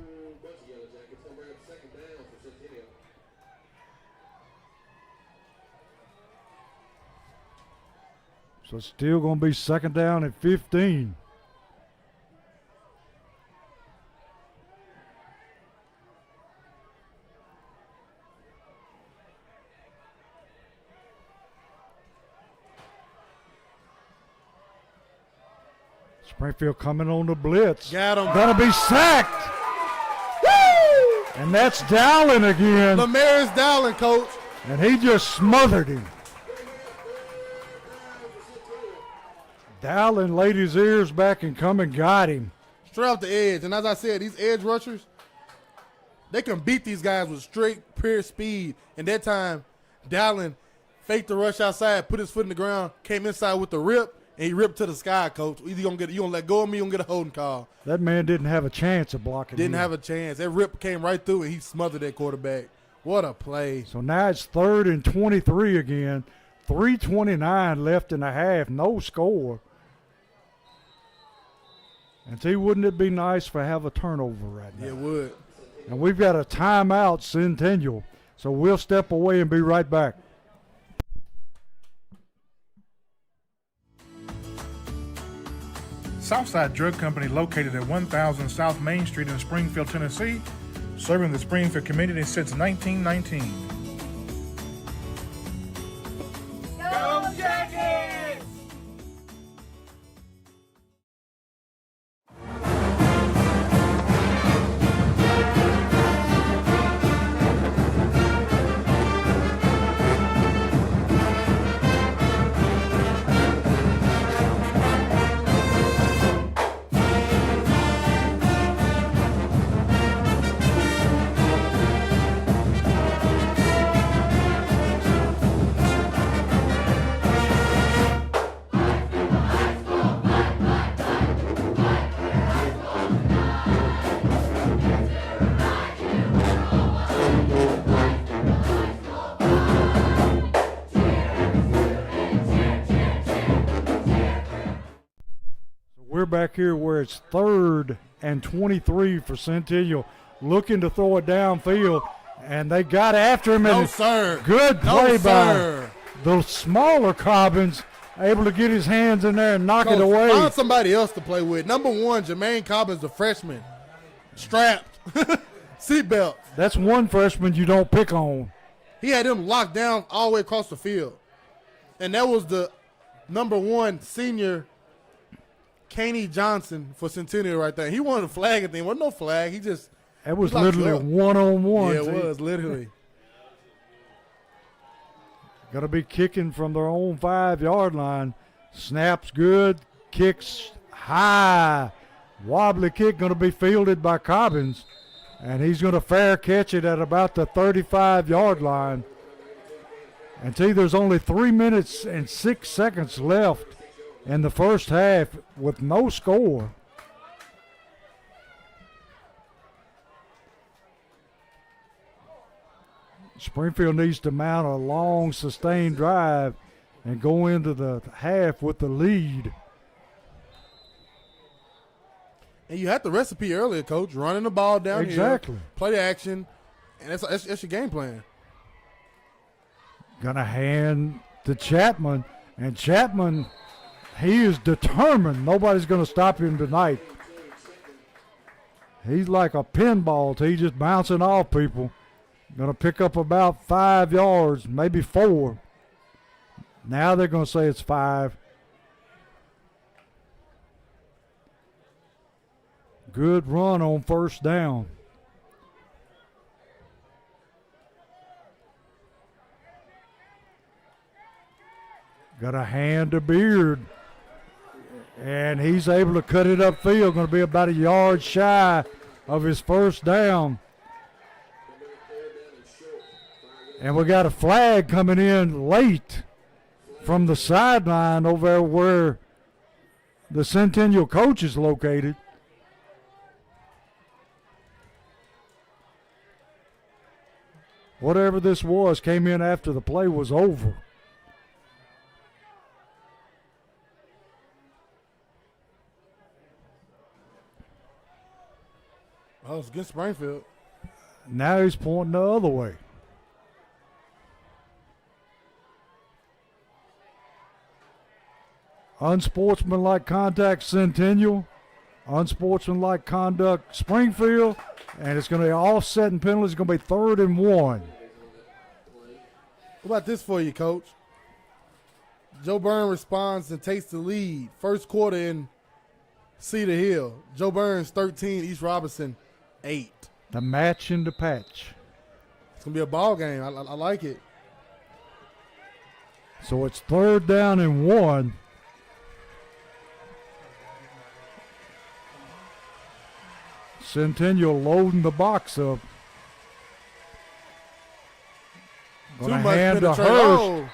So it's still going to be 2nd down at 15. Springfield coming on the blitz. Got him. Gonna be sacked. Woo! And that's Dowling again. Lamaris Dowling, Coach. And he just smothered him. Dowling laid his ears back and come and got him. Straight off the edge. And as I said, these edge rushers, they can beat these guys with straight, pure speed. And that time, Dowling faked the rush outside, put his foot in the ground, came inside with the rip, and he ripped to the sky, Coach. Either you gonna let go of me, you're gonna get a holding call. That man didn't have a chance of blocking Didn't him. have a chance. That rip came right through, and he smothered that quarterback. What a play. So now it's 3rd and 23 again. 3:29 left in the half, no score. And see, wouldn't it be nice for have a turnover right now? Yeah, it would. And we've got a timeout, Centennial. So we'll step away and be right back. Southside Drug Company, located at 1000 South Main Street in Springfield, Tennessee, serving the Springfield community since 1919. Go Jackets! back here where it's 3rd and 23 for Centennial, looking to throw it downfield, and they got after him. No, and sir. Good No, play sir. by the smaller Cobbins, able to get his hands in there and knock it Coach, away. Find somebody else to play with. Number 1, Jermaine Cobbins, the freshman. Strapped. Seatbelt. That's one freshman you don't pick on. He had him locked down all the way across the field. And that was the number 1 senior, Caney Johnson, for Centennial right there. He wanted a flag at the end. Wasn't no flag. He just That was locked you literally up. one-on-one. Yeah, it was, literally. Got to be kicking from their own 5-yard line. Snaps good. Kicks high. Wobbly kick going to be fielded by Cobbins. And he's going to fair catch it at about the 35-yard line. And see, there's only 3 minutes and 6 seconds left in the first half with no score. Springfield needs to mount a long, sustained drive and go into the half with the lead. And you had the recipe earlier, Coach. Running the ball down Exactly. here. Play the action. And that's your game plan. Gonna hand to Chapman. And Chapman, he is determined. Nobody's gonna stop him tonight. He's like a pinball. He's just bouncing off people. Going to pick up about 5 yards, maybe 4. Now they're going to say it's 5. Good run on first down. Got a hand to Beard. And he's able to cut it upfield. Going to be about a yard shy of his first down. And we got a flag coming in late from the sideline over there where the Centennial coach is located. Whatever this was came in after the play was over. Oh, it's against Springfield. Now he's pointing the other way. Unsportsmanlike contact Centennial, unsportsmanlike conduct Springfield, and it's going to be offsetting penalties. It's going to be 3rd and 1. What about this for you, Coach? Joe Byrne responds and takes the lead. First quarter in Cedar Hill. Joe Burns 13, East Robinson 8. The match in the patch. It's going to be a ball game. I like it. So it's 3rd down and 1. Centennial loading the box up. Gonna hand to penetration. Hurst. Oh,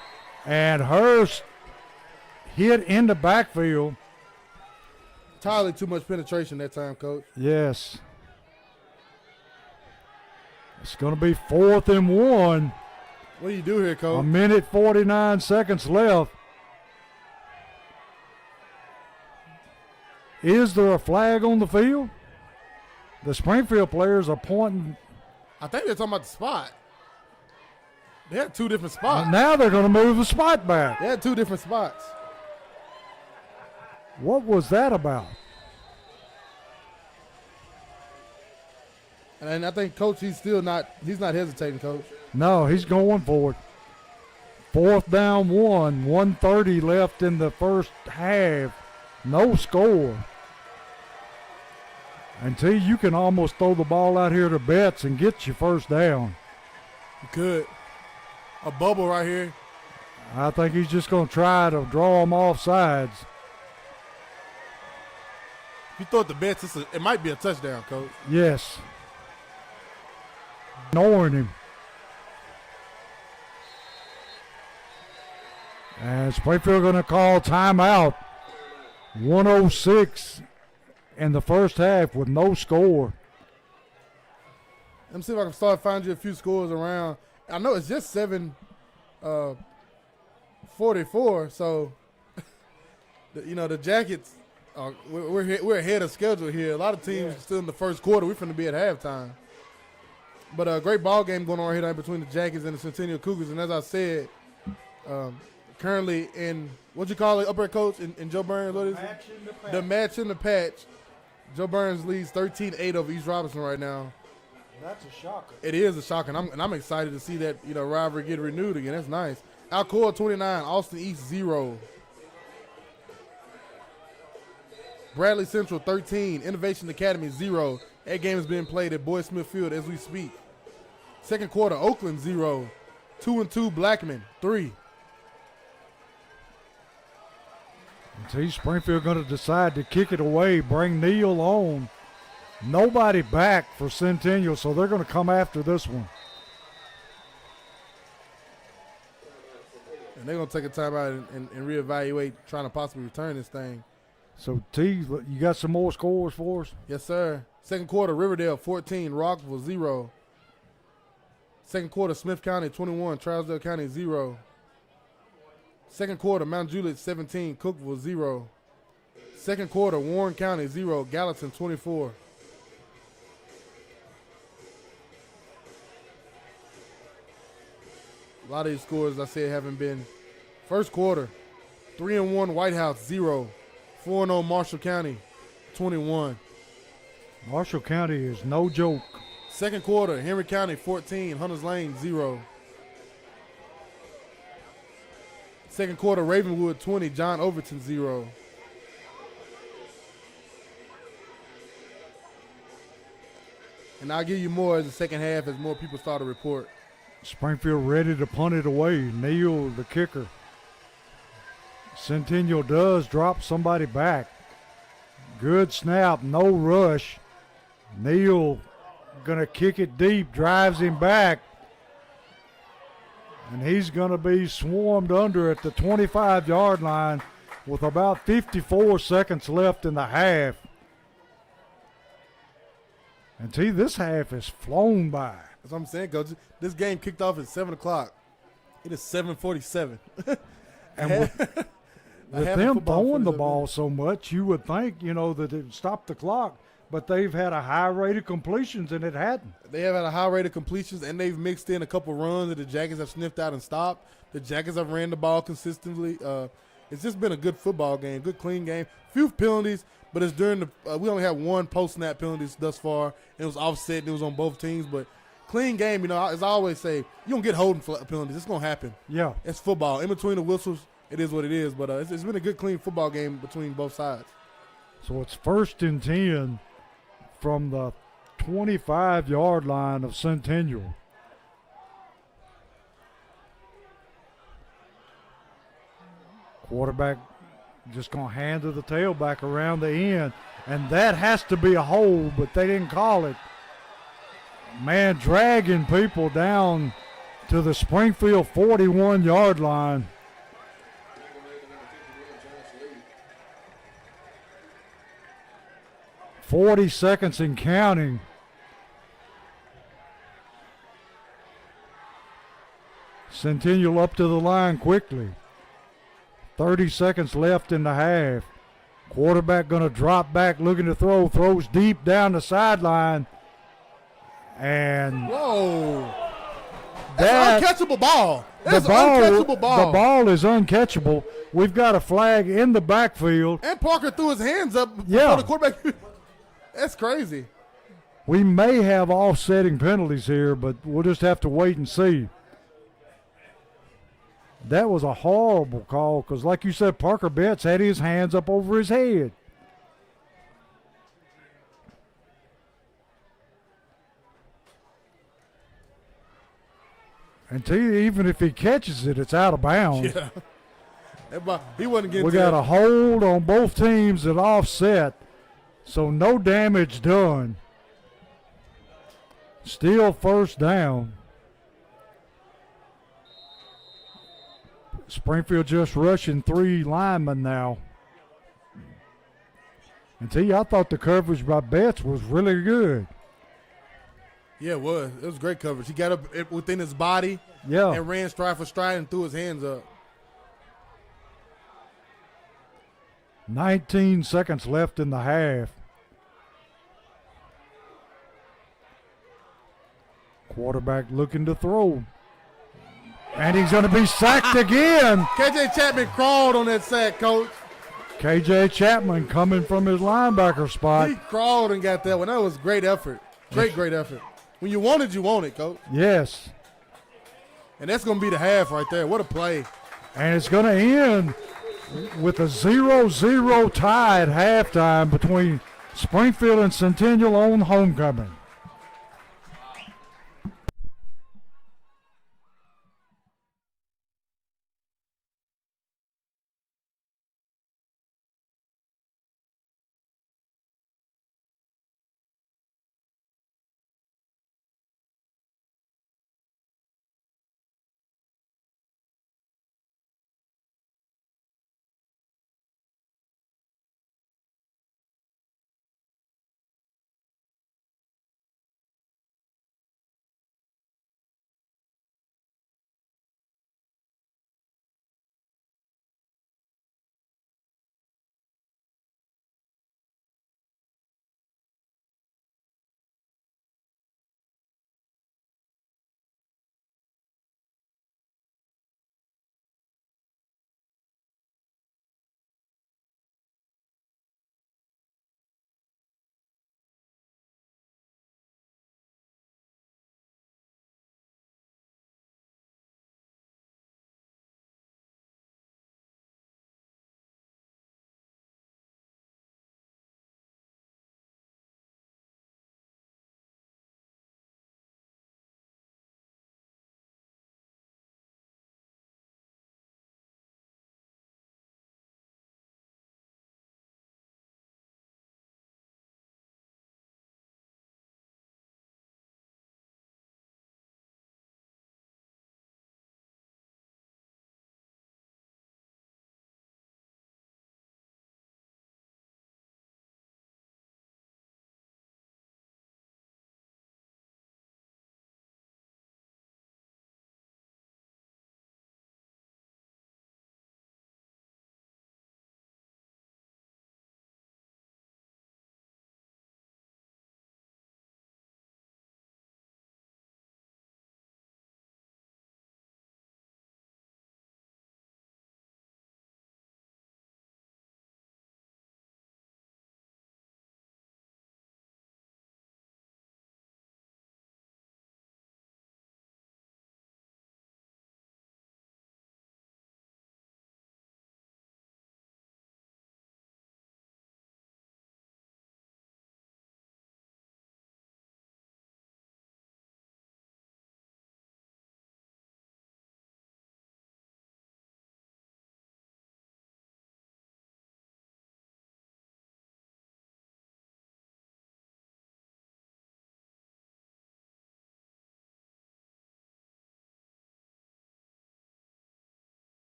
And Hurst hit in the backfield. entirely too much penetration that time, Coach. Yes. It's going to be 4th and 1. What do you do here, A Coach? minute 49 seconds left. Is there a flag on the field? The Springfield players are pointing. I think they're talking about the spot. They had 2 different spots. Now they're going to move the spot back. They had 2 different spots. What was that about? And I think Coach, he's not hesitating, Coach. No, he's going for it. 4th down 1. 1:30 left in the first half. No score. Until you can almost throw the ball out here to Betts and get your first down. You could. A bubble right here. I think he's just going to try to draw them off sides. If you throw it to Betts, it might be a touchdown, Coach. Yes. Ignoring him. And Springfield going to call timeout. 1:06 in the first half with no score. Let me see if I can start finding you a few scores around. I know it's just 7:44, so the Jackets We're ahead of schedule here. A lot of teams still in the first quarter. We're finna be at halftime. But a great ball game going on here tonight between the Jackets and the Centennial Cougars. And as I said, currently in what you call it, upper coach in Joe Burns, what is it? The match in the patch. Joe Burns leads 13-8 over East Robinson right now. That's a shocker. It is a shock, and I'm excited to see that rivalry get renewed again. That's nice. Alcoa 29, Austin East 0. Bradley Central 13, Innovation Academy 0. That game is being played at Boyd Smith Field as we speak. Second quarter, Oakland 0. 2-2 Blackman 3. See, Springfield going to decide to kick it away, bring Neal on. Nobody back for Centennial, so they're going to come after this one. And they're going to take a time out and reevaluate trying to possibly return this thing. So, T, you got some more scores for us? Yes, sir. Second quarter, Riverdale 14, Rockville 0. Second quarter, Smith County 21, Trousdale County 0. Second quarter, Mount Juliet 17, Cookville 0. Second quarter, Warren County 0, Gallatin 24. A lot of these scores, I said, haven't been. First quarter, 3-1 White House 0. 4-0 Marshall County 21. Marshall County is no joke. Second quarter, Henry County 14, Hunters Lane 0. Second quarter, Ravenwood 20, John Overton 0. And I'll give you more as the second half as more people start to report. Springfield ready to punt it away. Neal, the kicker. Centennial does drop somebody back. Good snap, no rush. Neal going to kick it deep, drives him back. And he's going to be swarmed under at the 25-yard line with about 54 seconds left in the half. And see, this half has flown by. That's what I'm saying, Coach. This game kicked off at 7 o'clock. It is 7:47. And with them throwing the ball so much, you would think, that it would stop the clock. But they've had a high rate of completions, and it hadn't. They have had a high rate of completions, and they've mixed in a couple runs that the Jackets have sniffed out and stopped. The Jackets have ran the ball consistently. It's just been a good football game, good clean game. Few penalties, but it's during the we only had one post-snap penalties thus far. It was offset, and it was on both teams. But clean game, as I always say, you don't get holding penalties. It's going to happen. Yeah. It's football. In between the whistles, it is what it is. But it's been a good, clean football game between both sides. So it's 1st and 10 from the 25-yard line of Centennial. Quarterback just going to hand to the tailback around the end. And that has to be a hold, but they didn't call it. Man, dragging people down to the Springfield 41-yard line. "40 seconds and counting." Centennial up to the line quickly. 30 seconds left in the half. Quarterback going to drop back, looking to throw. Throws deep down the sideline. And whoa. That's an uncatchable ball. That's an uncatchable ball. The ball is uncatchable. We've got a flag in the backfield. And Parker threw his hands up before the quarterback. That's crazy. We may have offsetting penalties here, but we'll just have to wait and see. That was a horrible call because, like you said, Parker Betts had his hands up over his head. And even if he catches it, it's out of bounds. Yeah. He wasn't getting. We got a hold on both teams at offset, so no damage done. Still 1st down. Springfield just rushing 3 linemen now. And I thought the coverage by Betts was really good. Yeah, it was. It was great coverage. He got up within his body and ran stride for stride and threw his hands up. 19 seconds left in the half. Quarterback looking to throw. And he's going to be sacked again. KJ Chapman crawled on that sack, Coach. KJ Chapman coming from his linebacker spot. He crawled and got that one. That was great effort. Great effort. When you want it, Coach. Yes. And that's going to be the half right there. What a play. And it's going to end with a 0-0 tie at halftime between Springfield and Centennial on homecoming.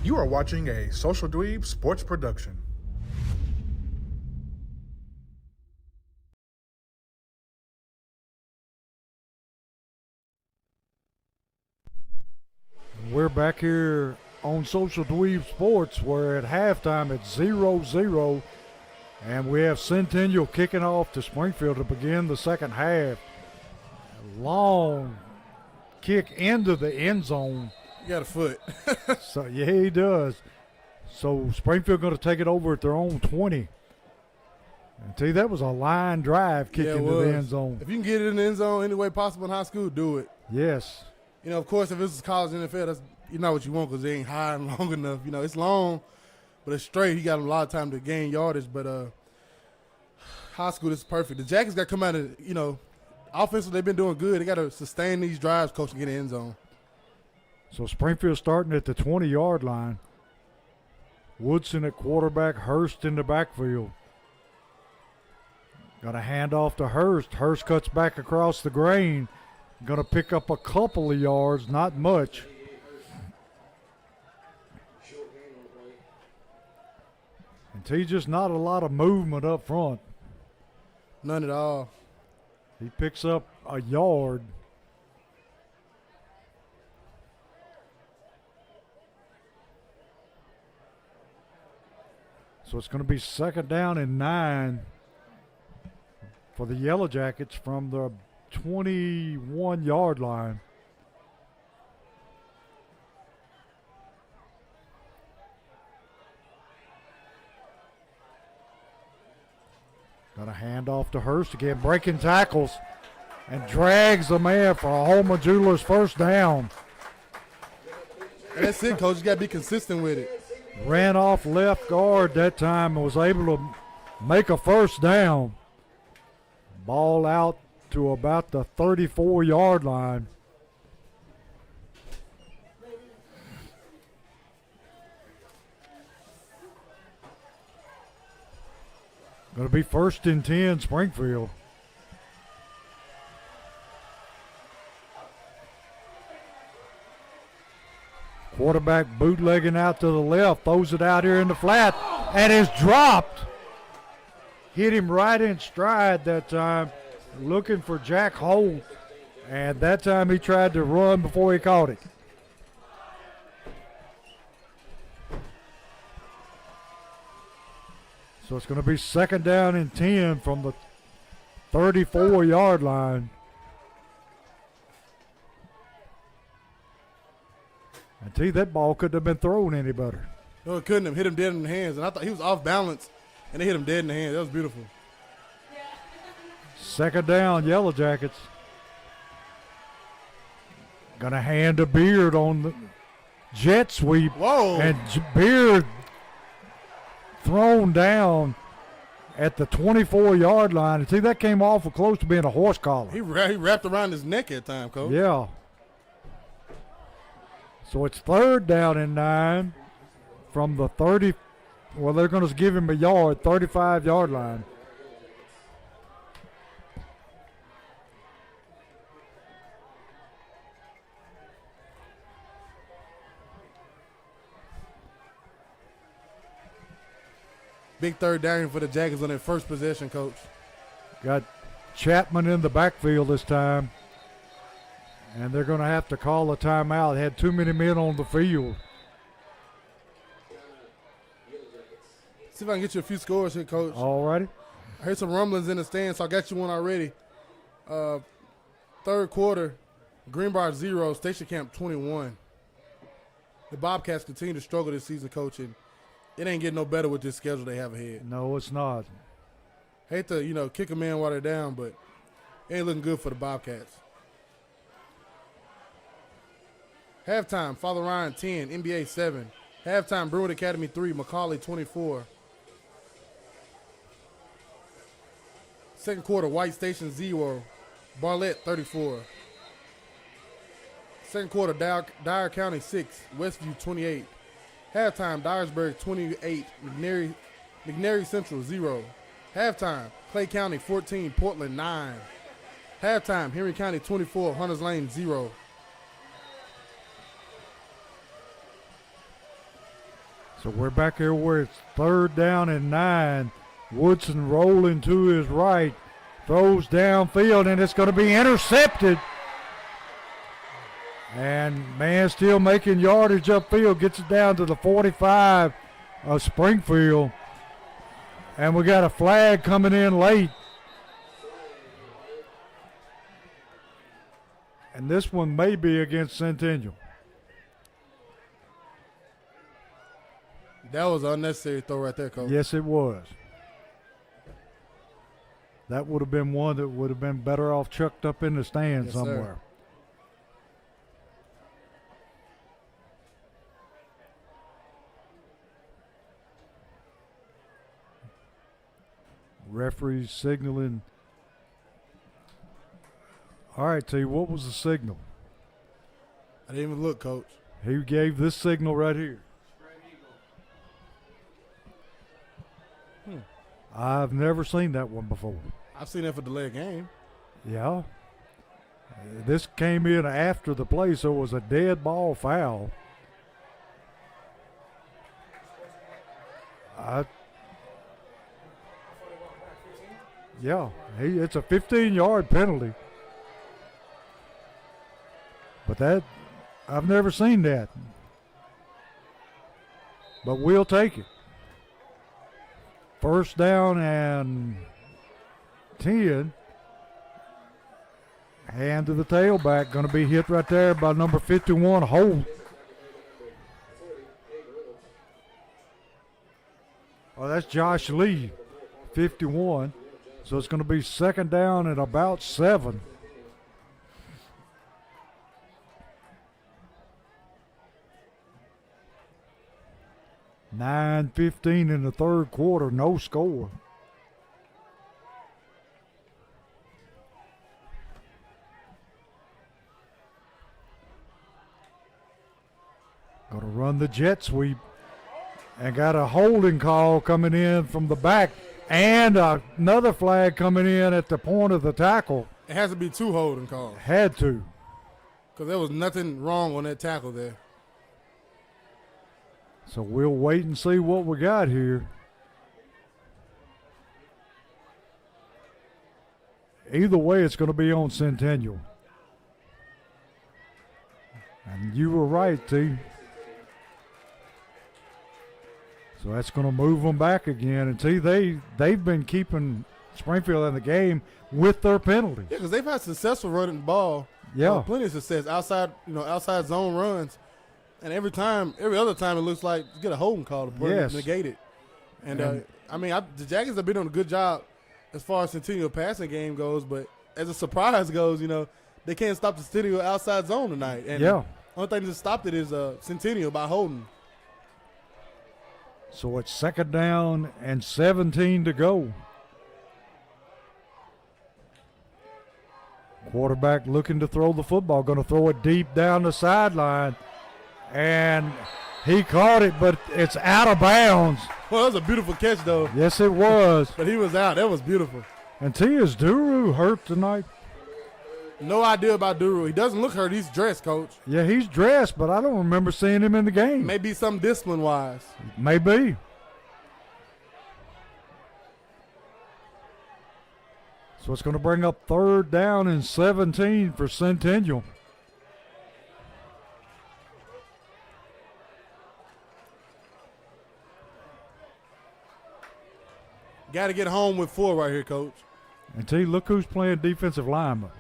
You are watching a Social Dweeb sports production. We're back here on Social Dweeb Sports, where at halftime it's 0-0, and we have Centennial kicking off to Springfield to begin the second half. A long kick into the end zone. You got a foot. So yeah, he does. So Springfield going to take it over at their own 20. And tell you, that was a line drive kick into the end zone. If you can get it in the end zone any way possible in high school, do it. Yes. You know, of course, if it's college NFL, that's not what you want because it ain't high and long enough. You know, it's long, but it's straight. He got a lot of time to gain yardage. But high school, this is perfect. The Jackets got to come out of, offensive, they've been doing good. They got to sustain these drives, coach, and get in the end zone. So Springfield starting at the 20-yard line. Woodson at quarterback, Hurst in the backfield. Got a handoff to Hurst. Hurst cuts back across the grain. Going to pick up a couple of yards, not much. And just not a lot of movement up front. None at all. He picks up a yard. So it's going to be second down and 9 for the Yellow Jackets from the 21-yard line. Got a handoff to Hurst again, breaking tackles and drags the man for a Holman Jewelers first down. That's it, coach. You got to be consistent with it. Ran off left guard that time and was able to make a first down. Ball out to about the 34-yard line. Going to be first and 10, Springfield. Quarterback bootlegging out to the left, throws it out here in the flat, and is dropped. Hit him right in stride that time, looking for Jack Holt, and that time he tried to run before he caught it. So it's going to be second down and 10 from the 34-yard line. I tell you, that ball couldn't have been thrown any better. No, it couldn't have hit him dead in the hands. And I thought he was off balance, and they hit him dead in the hands. That was beautiful. Second down, Yellow Jackets. Gonna hand to Beard on the jet sweep. Whoa. And Beard thrown down at the 24-yard line. And see, that came awful close to being a horse collar. He wrapped around his neck at time, coach. Yeah. So it's third down and 9 from the 30. Well, they're going to give him a yard, 35-yard line. Big third down for the Jackets on their first possession, coach. Got Chapman in the backfield this time. And they're going to have to call a timeout. Had too many men on the field. See if I can get you a few scores here, coach. All righty. I heard some rumblings in the stands, so I got you one already. Third quarter, Greenbrier 0, Station Camp 21. The Bobcats continue to struggle this season, coach, and it ain't getting no better with this schedule they have ahead. No, it's not. Hate to, kick a man while they're down, but it ain't looking good for the Bobcats. Halftime, Father Ryan 10, NBA 7. Halftime, Bruin Academy 3, Macaulay 24. Second quarter, White Station 0, Barlett 34. Second quarter, Dyer County 6, Westview 28. Halftime, Dyersburg 28, McNairy Central 0. Halftime, Clay County 14, Portland 9. Halftime, Henry County 24, Hunters Lane 0. So we're back here where it's 3rd down and 9. Woodson rolling to his right, throws downfield, and it's going to be intercepted. And man still making yardage upfield, gets it down to the 45 of Springfield. And we got a flag coming in late. And this one may be against Centennial. That was an unnecessary throw right there, Coach. Yes, it was. That would have been one that would have been better off chucked up in the stands somewhere. Referees signaling. All right, T, what was the signal? I didn't even look, Coach. He gave this signal right here. I've never seen that one before. I've seen that for delay of game. Yeah. This came in after the play, so it was a dead ball foul. Yeah, it's a 15-yard penalty. But that, I've never seen that. But we'll take it. 1st down and 10. Hand to the tailback. Going to be hit right there by number 51, Holt. Oh, that's Josh Lee, 51. So it's going to be 2nd down and about 7. $9:15 in the 3rd quarter, no score. Going to run the jet sweep. And got a holding call coming in from the back. And another flag coming in at the point of the tackle. It has to be 2 holding calls. Had to. Because there was nothing wrong on that tackle there. So we'll wait and see what we got here. Either way, it's going to be on Centennial. And you were right, T. So that's going to move them back again. And T, they've been keeping Springfield in the game with their penalties. Yeah, because they've had successful running the ball. Yeah. Plenty of success outside zone runs. And every other time it looks like you get a holding call to negate it. And the Jackets have been on a good job as far as Centennial passing game goes, but as a surprise goes, they can't stop the Centennial outside zone tonight. And the only thing that stopped it is Centennial by holding. So it's 2nd down and 17 to go. Quarterback looking to throw the football, going to throw it deep down the sideline. And he caught it, but it's out of bounds. Well, that was a beautiful catch, though. Yes, it was. But he was out. That was beautiful. And T, is Duru hurt tonight? No idea about Duru. He doesn't look hurt. He's dressed, Coach. Yeah, he's dressed, but I don't remember seeing him in the game. Maybe some discipline-wise. Maybe. So it's going to bring up 3rd down and 17 for Centennial. Got to get home with 4 right here, Coach. And T, look who's playing defensive lineman.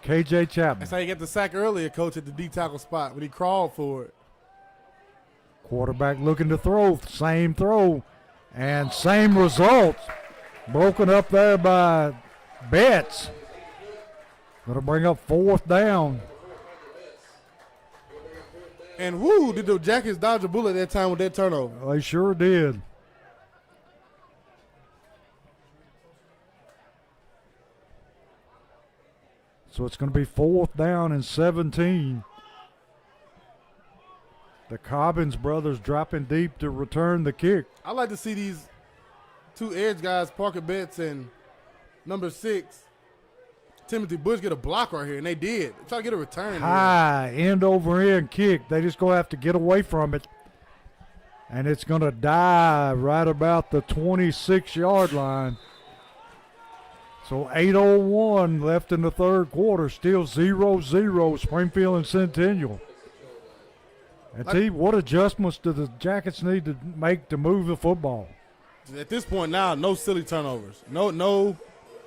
KJ Chapman. That's how you get the sack earlier, Coach, at the D tackle spot when he crawled for it. Quarterback looking to throw. Same throw. And same results. Broken up there by Betts. Going to bring up 4th down. And whoo, did the Jackets dodge a bullet that time with that turnover? They sure did. So it's going to be 4th down and 17. The Cobbins brothers dropping deep to return the kick. I like to see these 2 edge guys, Parker Betts and number 6, Timothy Bush, get a block right here, and they did. Try to get a return. High, end over end kick. They just going to have to get away from it. and it's going to die right about the 26-yard line. So 8:01 left in the third quarter, still 0-0 Springfield and Centennial. And T, what adjustments do the Jackets need to make to move the football? At this point now, no silly turnovers. No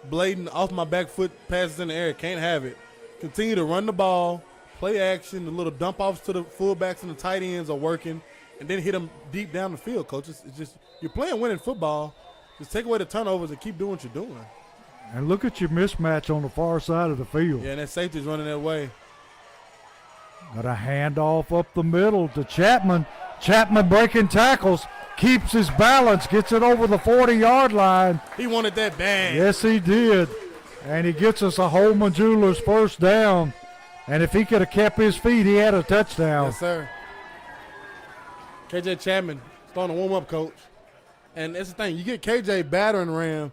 blatant off my back foot passes in the air. Can't have it. Continue to run the ball, play action, the little dump offs to the fullbacks and the tight ends are working, and then hit them deep down the field, coach. It's just you're playing winning football. Just take away the turnovers and keep doing what you're doing. And look at your mismatch on the far side of the field. Yeah, and that safety's running that way. Got a handoff up the middle to Chapman. Chapman breaking tackles, keeps his balance, gets it over the 40-yard line. He wanted that bad. Yes, he did. And he gets us a Holman Jewelers first down. And if he could have kept his feet, he had a touchdown. Yes, sir. KJ Chapman starting to warm up, coach. And that's the thing. You get KJ battering ram.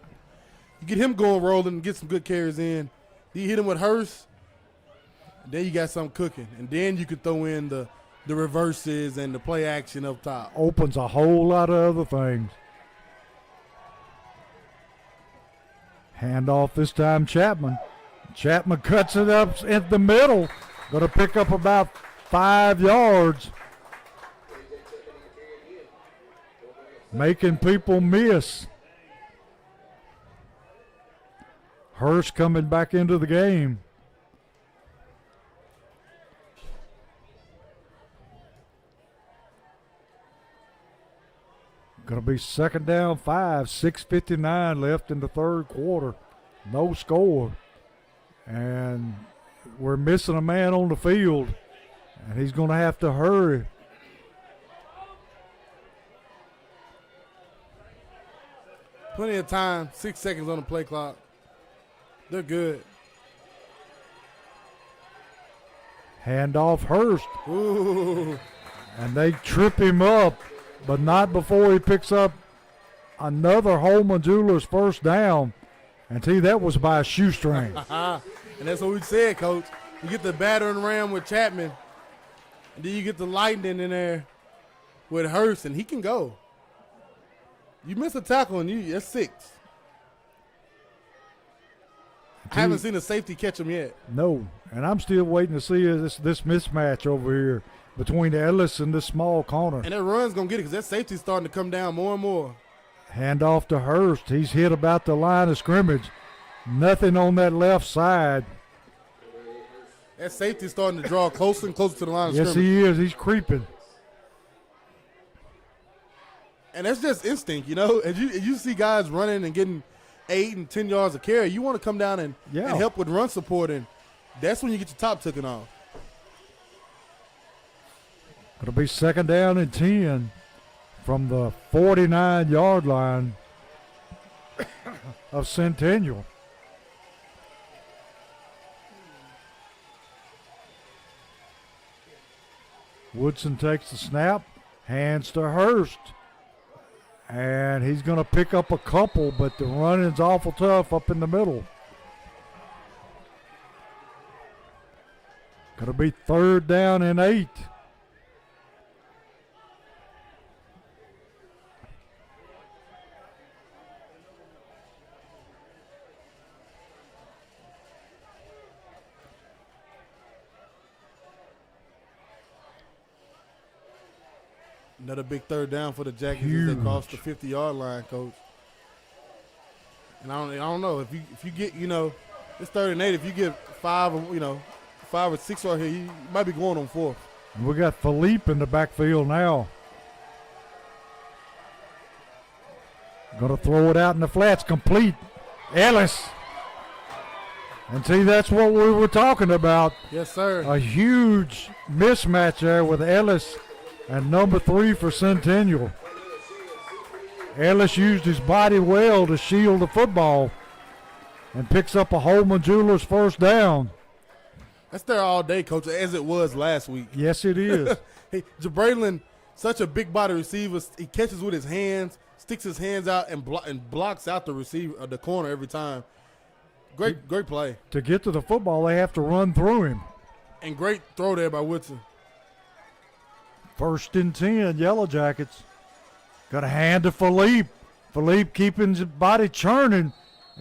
You get him going rolling and get some good carries in. You hit him with Hurst. Then you got something cooking. And then you could throw in the reverses and the play action up top. Opens a whole lot of other things. Handoff this time, Chapman. Chapman cuts it up in the middle. Going to pick up about 5 yards. Making people miss. Hurst coming back into the game. Going to be second down 5, 6:59 left in the third quarter. No score. And we're missing a man on the field, and he's going to have to hurry. Plenty of time, 6 seconds on the play clock. They're good. Handoff Hurst. Ooh. And they trip him up, but not before he picks up another Holman Jewelers first down. And T, that was by a shoestring. And that's what we said, Coach. You get the battering ram with Chapman, and then you get the lightning in there with Hurst, and he can go. You miss a tackle, and that's 6. I haven't seen a safety catch him yet. No, and I'm still waiting to see this mismatch over here between Ellis and this small corner. And that run's going to get it because that safety's starting to come down more and more. Handoff to Hurst. He's hit about the line of scrimmage. Nothing on that left side. That safety's starting to draw closer and closer to the line of Yes, scrimmage. he is. He's creeping. And that's just instinct, you know. As you see guys running and getting 8 and 10 yards of carry, you want to come down and help with run support, and that's when you get your top taken off. It'll be second down and 10 from the 49-yard line of Centennial. Woodson takes the snap, hands to Hurst. And he's going to pick up a couple, but the running's awful tough up in the middle. Going to be third down and 8. Another big third down for the Jackets as they cross the 50-yard line, Coach. And I don't know if you get, it's 3rd and 8. If you get 5 or 6 right here, you might be going on 4th. And we got Philippe in the backfield now. Going to throw it out in the flats, complete. Ellis. And see, that's what we were talking about. Yes, sir. A huge mismatch there with Ellis and number 3 for Centennial. Ellis used his body well to shield the football and picks up a Holman Jewelers first down. That's there all day, Coach, as it was last week. Yes, it is. Hey, Jabraylin, such a big body receiver. He catches with his hands, sticks his hands out, and blocks out the receiver, the corner every time. Great play. To get to the football, they have to run through him. And great throw there by Woodson. 1st and 10, Yellow Jackets. Going to hand to Philippe. Philippe keeping his body churning.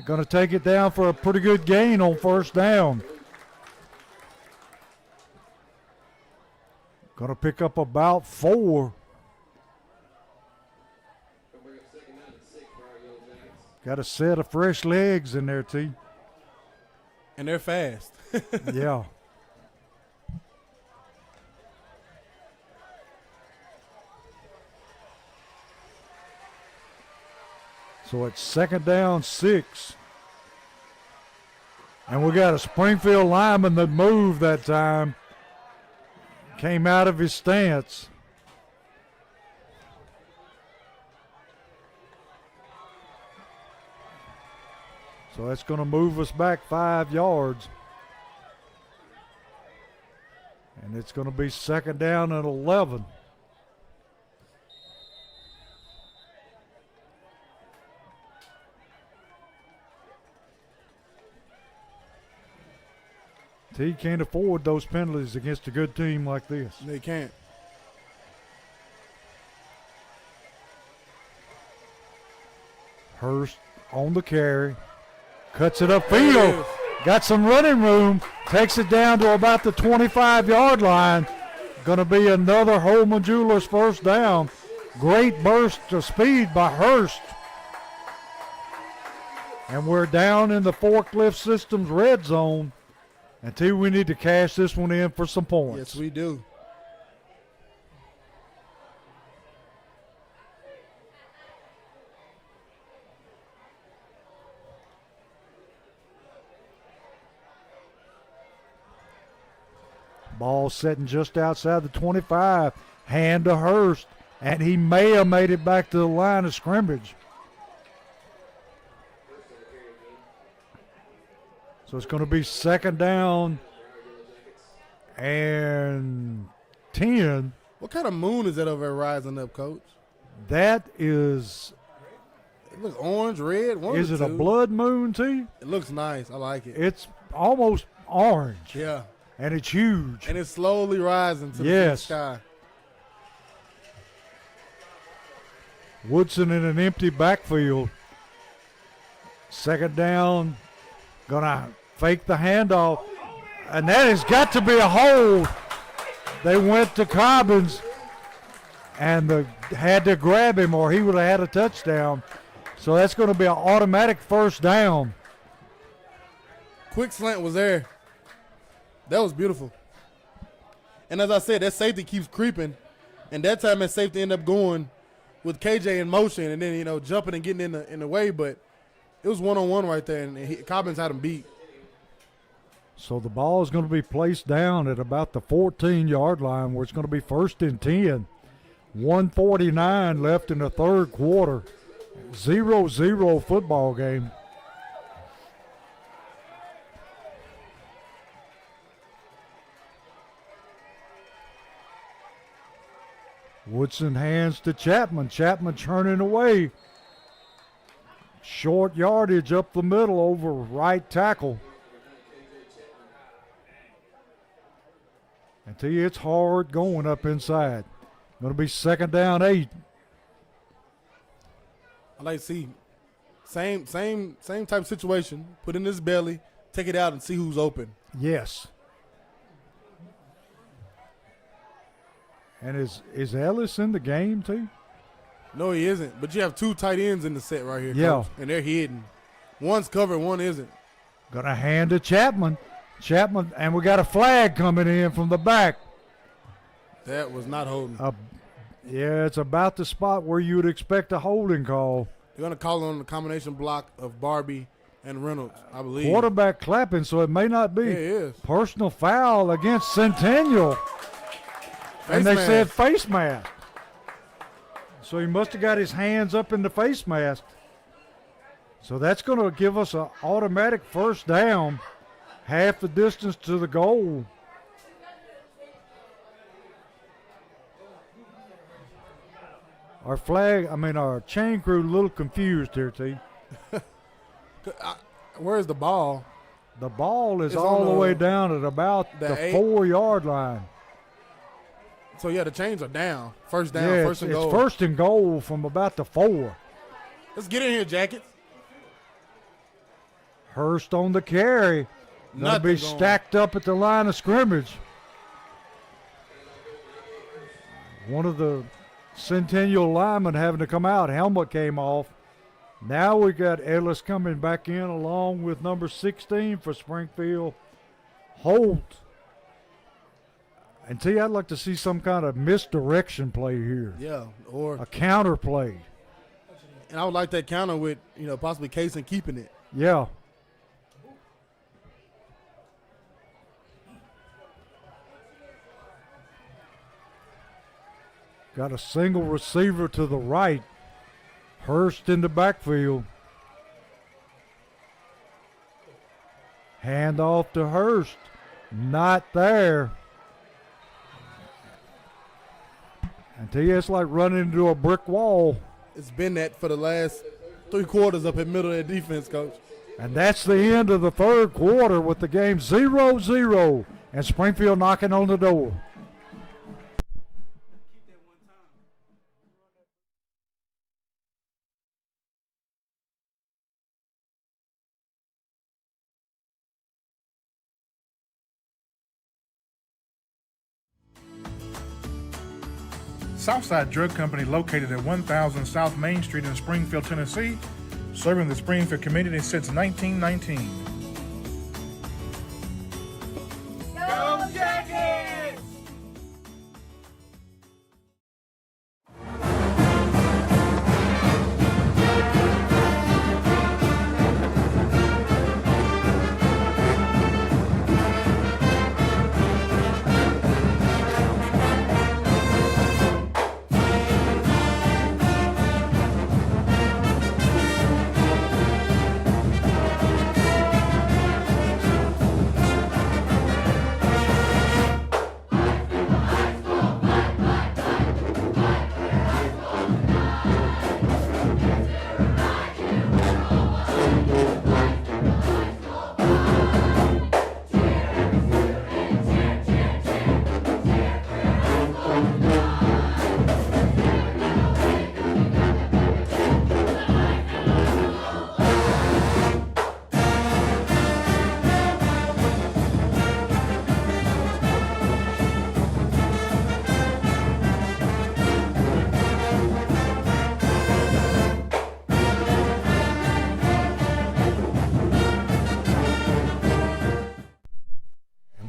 Going to take it down for a pretty good gain on first down. Going to pick up about 4. Got a set of fresh legs in there, T. And they're fast. Yeah. So it's second down 6. And we got a Springfield lineman that moved that time. Came out of his stance. So that's going to move us back 5 yards. And it's going to be second down and 11. He can't afford those penalties against a good team like this. They can't. Hurst on the carry. Cuts it upfield. Got some running room. Takes it down to about the 25-yard line. Going to be another Holman Jewelers first down. Great burst of speed by Hurst. And we're down in the Forklift Systems red zone. Until we need to cash this one in for some points. Yes, we do. Ball setting just outside the 25. Hand to Hurst. And he may have made it back to the line of scrimmage. So it's going to be second down and 10. What kind of moon is that over there rising up, Coach? That is, It looks orange, red. One is of it the a two. blood moon, T? It looks nice. I like it. It's almost orange. Yeah. And it's huge. And it's slowly rising to Yes. the sky. Woodson in an empty backfield. Second down. Gonna fake the handoff. And that has got to be a hold. They went to Cobbins and had to grab him or he would have had a touchdown. So that's going to be an automatic first down. Quick slant was there. That was beautiful. And as I said, that safety keeps creeping. And that time that safety ended up going with KJ in motion and then, jumping and getting in the way. But it was one-on-one right there, and Cobbins had him beat. So the ball is going to be placed down at about the 14-yard line where it's going to be first and 10. 1:49 left in the third quarter. 0-0 football game. Woodson hands to Chapman. Chapman turning away. Short yardage up the middle over right tackle. I tell you, it's hard going up inside. Going to be second down 8. I like to see same type of situation. Put in his belly, take it out, and see who's open. Yes. And is Ellis in the game too? No, he isn't. But you have 2 tight ends in the set right here, Yeah. Coach, and they're hidden. One's covered, one isn't. Going to hand to Chapman. Chapman, and we got a flag coming in from the back. That was not holding. Yeah, it's about the spot where you would expect a holding call. They're going to call on the combination block of Barbie and Reynolds, I believe. Quarterback clapping, so it may not be. Yeah, it is. Personal foul against Centennial. And they said face mask. So he must have got his hands up in the face mask. So that's going to give us an automatic first down, half the distance to the goal. Our chain crew a little confused here, T. Where's the ball? The ball is It's all on the the- way down at about the 8. 4-yard line. So, yeah, the chains are down. First down, Yeah, first and goal. it's first and goal from about the 4. Let's get in here, Jackets. Hurst on the carry. Gonna Nothing be going. stacked up at the line of scrimmage. One of the Centennial linemen having to come out. Helmet came off. Now we got Ellis coming back in along with number 16 for Springfield, Holt. And T, I'd like to see some kind of misdirection play here. Yeah, or A counter play. and I would like that counter with, possibly Kaysen keeping it. Yeah. Got a single receiver to the right. Hurst in the backfield. Hand off to Hurst. Not there. And T, it's like running into a brick wall. It's been that for the last 3 quarters up in middle of that defense, Coach. And that's the end of the third quarter with the game 0-0. And Springfield knocking on the door. Southside Drug Company, located at 1000 South Main Street in Springfield, Tennessee, serving the Springfield community since 1919. Go Jackets!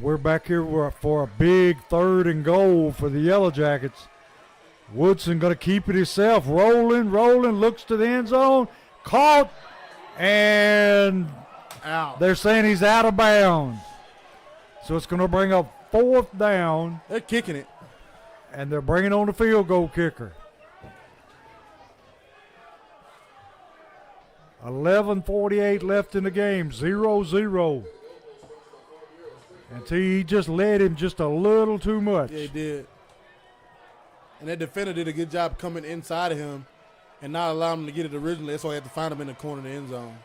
We're back here for a big 3rd and goal for the Yellow Jackets. Woodson going to keep it himself. Rolling, looks to the end zone. Caught, and Out. they're saying he's out of bounds. So it's going to bring up 4th down, They're kicking it. and they're bringing on the field goal kicker. 11:48 left in the game, 0-0. And he just led him just a little too much. Yeah, he did. And that defender did a good job coming inside of him and not allowing him to get it originally. That's why he had to find him in the corner of the end zone.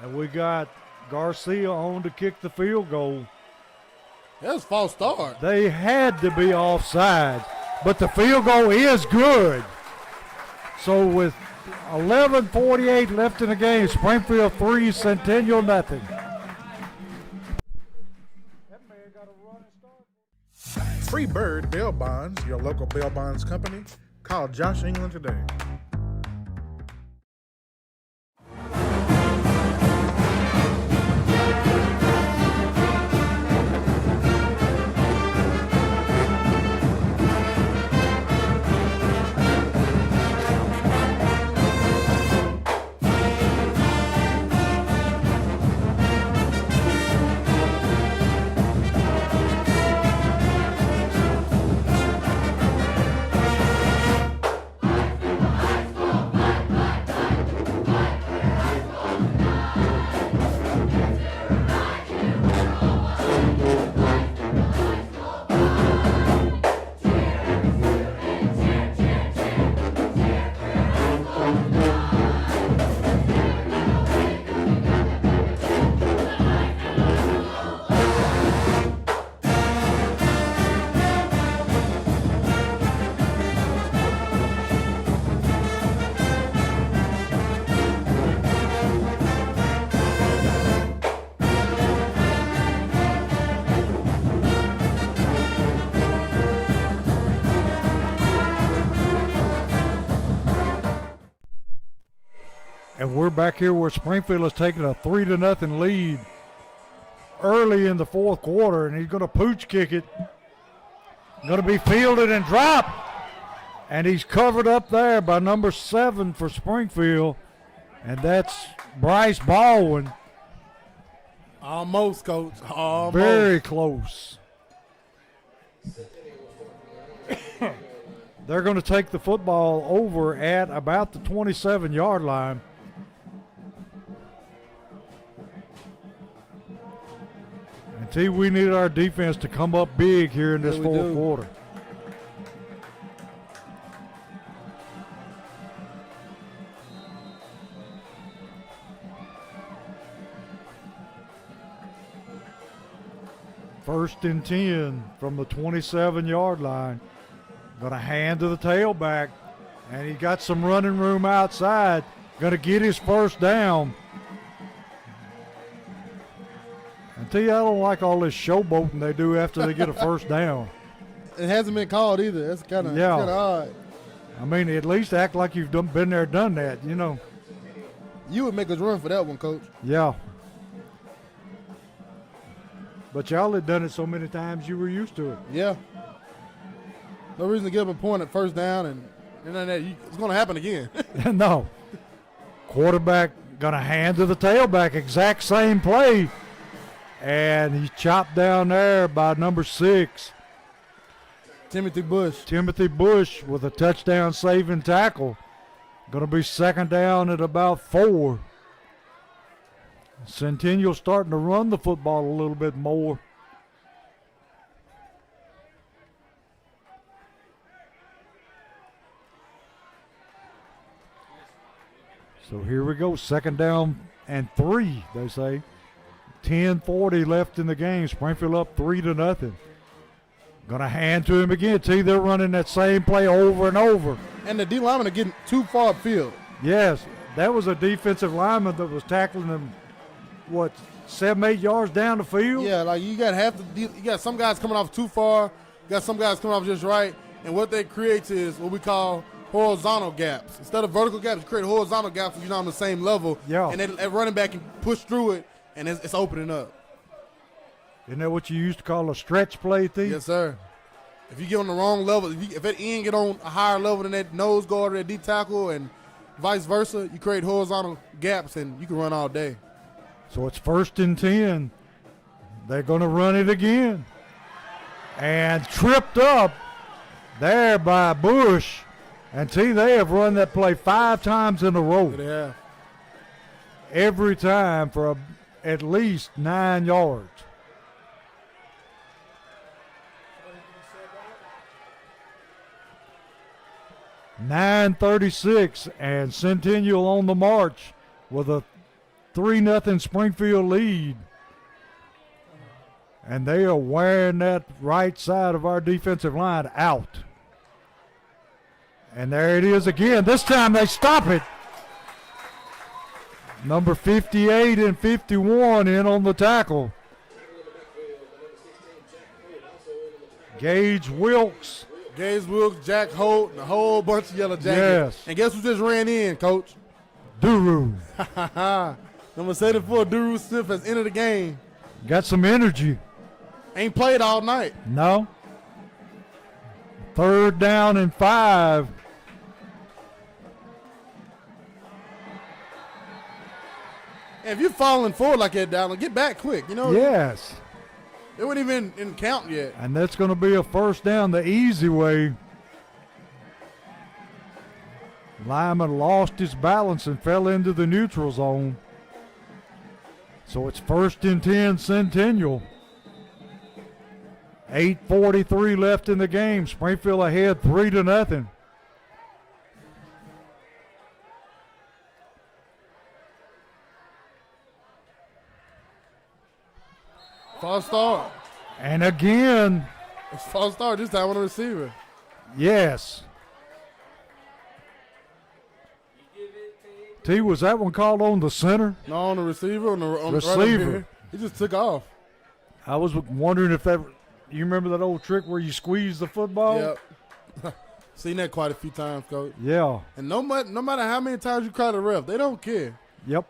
And we got Garcia on to kick the field goal. That was a false start. They had to be offside, but the field goal is good. So with 11:48 left in the game, Springfield 3, Centennial nothing. Free Bird Bail Bonds, your local bail bonds company. Call Josh England today. And we're back here where Springfield is taking a 3-0 lead early in the fourth quarter, and he's going to pooch kick it. Going to be fielded and dropped. And he's covered up there by number 7 for Springfield, and that's Bryce Baldwin. Almost, Coach. Almost. Very close. They're going to take the football over at about the 27-yard line. And T, we need our defense to come up big here in this fourth quarter. First and 10 from the 27-yard line. Going to hand to the tailback, and he got some running room outside. Going to get his first down. And tell you, I don't like all this showboating they do after they get a first down. It hasn't been called either. That's kind of odd. I mean, at least act like you've been there, done that, you know. You would make us run for that one, Coach. Yeah. But y'all had done it so many times you were used to it. Yeah. No reason to give them a point at first down, and it's going to happen again. No. Quarterback going to hand to the tailback, exact same play. And he's chopped down there by number 6. Timothy Bush. Timothy Bush with a touchdown saving tackle. Going to be second down at about 4. Centennial starting to run the football a little bit more. So here we go, second down and 3, they say. 10:40 left in the game. Springfield up 3-0. Going to hand to him again. See, they're running that same play over and over. And the D linemen are getting too far upfield. Yes, that was a defensive lineman that was tackling them, 7-8 yards down the field? Yeah, like you got some guys coming off too far. You got some guys coming off just right. And what that creates is what we call horizontal gaps. Instead of vertical gaps, you create horizontal gaps when you're not on the same level. Yeah. And that running back can push through it, and it's opening up. Isn't that what you used to call a stretch play, T? Yes, sir. If you get on the wrong level, if that end get on a higher level than that nose guard or that D tackle and vice versa, you create horizontal gaps, and you can run all day. So it's first and 10. They're going to run it again. And tripped up there by Bush. And T, they have run that play 5 times in a row. They have. Every time for at least 9 yards. .936 and Centennial on the march with a 3-0 Springfield lead. And they are wearing that right side of our defensive line out. And there it is again. This time they stop it. Number 58 and 51 in on the tackle. Gage Wilkes. Jack Holt, and a whole bunch of Yellow Jackets. Yes. And guess who just ran in, Coach? Duru. Number 74, Duru Smith has entered the game. Got some energy. Ain't played all night. No. Third down and 5. And if you're falling forward like that, Dallin, get back quick. You know. Yes. They weren't even in count yet. And that's going to be a first down the easy way. Lyman lost his balance and fell into the neutral zone. So it's first and 10 Centennial. 8:43 left in the game. Springfield ahead 3-0. False start. And again, It's false start this time on the receiver. yes. T, was that one called on the center? No, on the receiver, on the right up Receiver. here. He just took off. I was wondering if that, you remember that old trick where you squeeze the football? Yep. Seen that quite a few times, Coach. Yeah. And no matter how many times you call the ref, they don't care. Yep.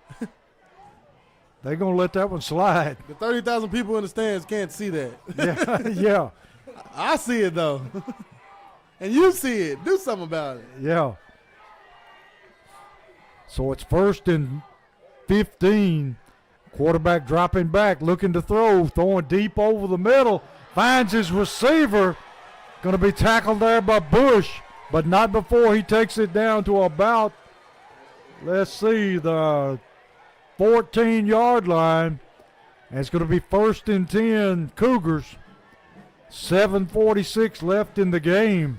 They're going to let that one slide. The 30,000 people in the stands can't see that. Yeah. Yeah. I see it, though. And you see it. Do something about it. Yeah. So it's 1st and 15. Quarterback dropping back, looking to throw, throwing deep over the middle. Finds his receiver. Going to be tackled there by Bush, but not before he takes it down to about, let's see, the 14-yard line. And it's going to be 1st and 10 Cougars. 7:46 left in the game.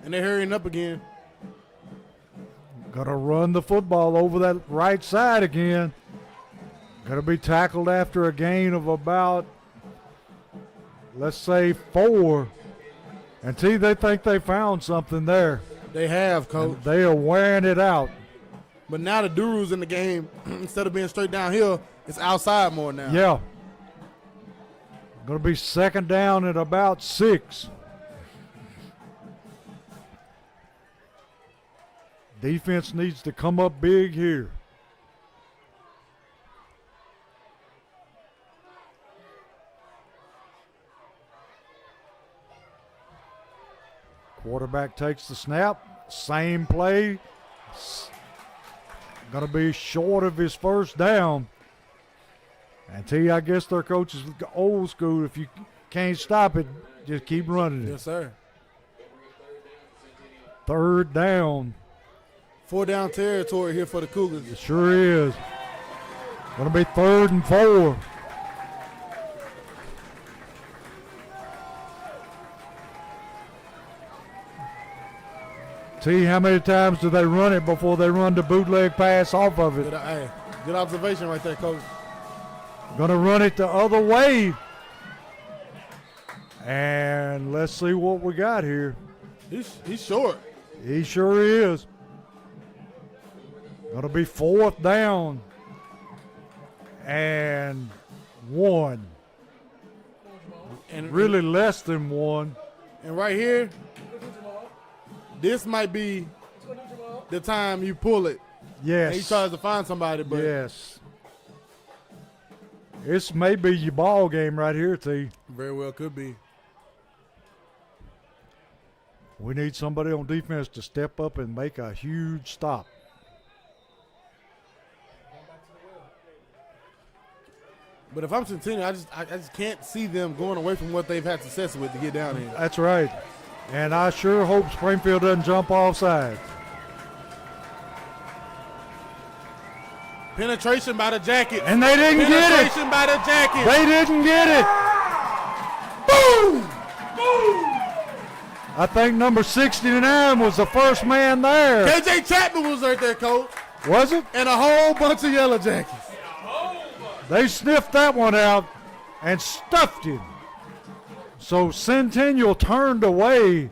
And they're hurrying up again. Going to run the football over that right side again. Going to be tackled after a gain of about, let's say, 4. And they think they found something there. They have, Coach. And they are wearing it out. But now the Duru's in the game. Instead of being straight downhill, it's outside more now. Yeah. Going to be 2nd down at about 6. Defense needs to come up big here. Quarterback takes the snap. Same play. Going to be short of his 1st down. And I guess their coach is old school. If you can't stop it, just keep running it. Yes, sir. 3rd down. 4 down territory here for the Cougars. It sure is. Going to be 3rd and 4. See how many times do they run it before they run the bootleg pass off of it. Good observation right there, Coach. Going to run it the other way. And let's see what we got here. He's short. He sure is. Going to be 4th down and 1. And really less than 1. And right here, this might be the time you pull it. Yes. And he tries to find somebody, but yes. This may be your ball game right here, T. Very well could be. We need somebody on defense to step up and make a huge stop. But if I'm Centennial, I just can't see them going away from what they've had success with to get down here. That's right. And I sure hope Springfield doesn't jump offside. Penetration by the Jackets. And they didn't get it. Penetration by the Jackets. They didn't get it. Boom! Boom! I think number 69 was the first man there. KJ Chapman was right there, Coach. Was it? And a whole bunch of Yellow Jackets. They sniffed that one out and stuffed him. So Centennial turned away,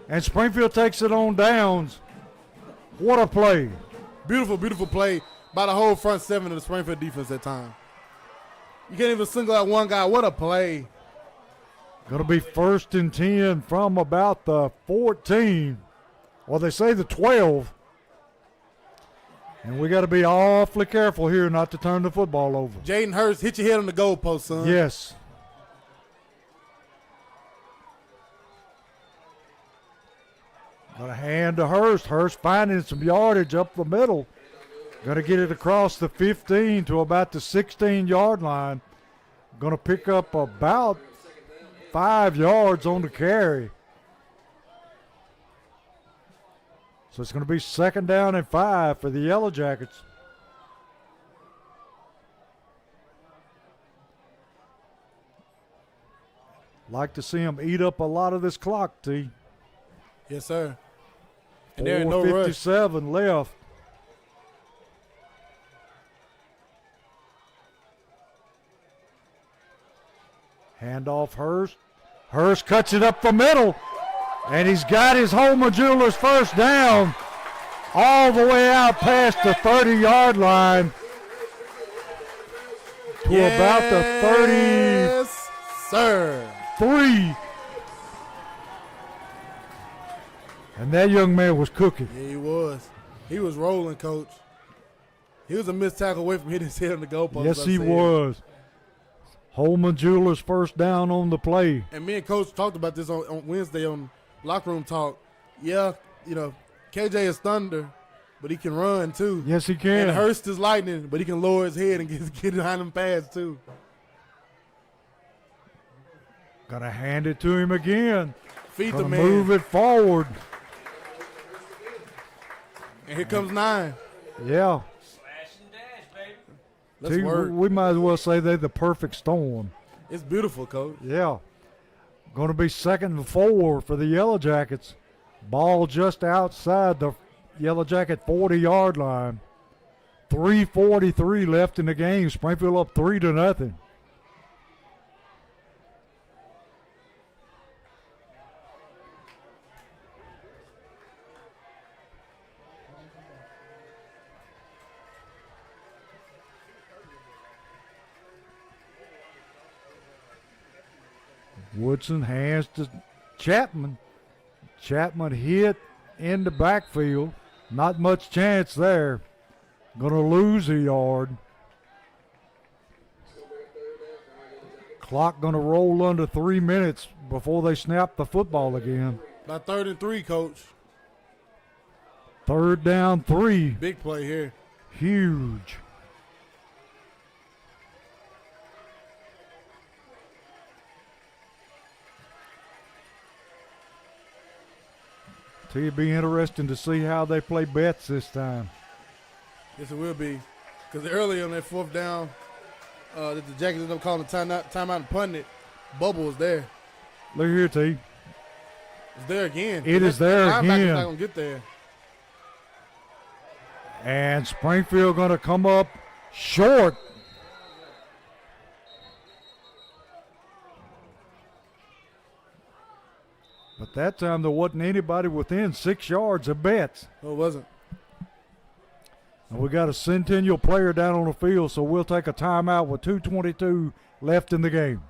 and Springfield takes it on downs. What a play. Beautiful, beautiful play by the whole front 7 of the Springfield defense that time. You can't even single out one guy. What a play. Going to be 1st and 10 from about the 14. Well, they say the 12. And we got to be awfully careful here not to turn the football over. Jaden Hurst, hit your head on the goalpost, son. Yes. Going to hand to Hurst. Hurst finding some yardage up the middle. Going to get it across the 15 to about the 16-yard line. Going to pick up about 5 yards on the carry. So it's going to be 2nd down and 5 for the Yellow Jackets. Like to see them eat up a lot of this clock, T. Yes, sir. And they're in no rush. 4:57 left. Handoff Hurst. Hurst cuts it up the middle. And he's got his Homer Jewelers 1st down all the way out past the 30-yard line to about the 33. Sir. And that young man was cooking. Yeah, he was. He was rolling, Coach. He was a missed tackle away from hitting his head on the goalpost. Yes, he was. Holman Jewelers first down on the play. And me and Coach talked about this on Wednesday on Locker Room Talk. Yeah, KJ is thunder, but he can run too. Yes, he can. And Hurst is lightning, but he can lower his head and get behind them pads too. Gonna hand it to him again. Feed the Gonna man. move it forward. And here comes 9. Yeah. Let's See, work. we might as well say they're the perfect storm. It's beautiful, Coach. Yeah. Going to be 2nd and 4 for the Yellow Jackets. Ball just outside the Yellow Jacket 40-yard line. 3:43 left in the game. Springfield up 3-0. Woodson hands to Chapman. Chapman hit in the backfield. Not much chance there. Going to lose a yard. Clock going to roll under 3 minutes before they snap the football again. By 3rd and 3, Coach. 3rd down 3. Big play here. Huge. It'll be interesting to see how they play bets this time. Yes, it will be. Because early on that 4th down, that the Jackets ended up calling a timeout and punting it. Bubble was there. Look here, T. It's there again. It is there Linebacker's again. not going to get there. And Springfield going to come up short. But that time there wasn't anybody within 6 yards of bets. No, it wasn't. And we got a Centennial player down on the field, so we'll take a timeout with 2:22 left in the game.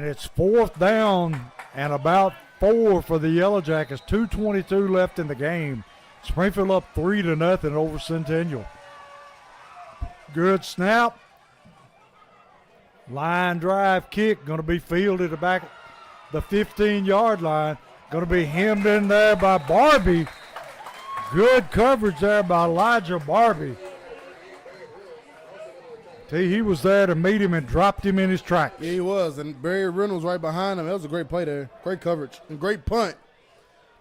It's 4th down and about 4 for the Yellow Jackets. 2:22 left in the game. Springfield up 3-0 over Centennial. Good snap. Line drive kick going to be fielded at back the 15-yard line. Going to be hemmed in there by Barbie. Good coverage there by Elijah Barbie. He was there to meet him and dropped him in his tracks. Yeah, he was. And Barry Reynolds right behind him. That was a great play there. Great coverage and great punt.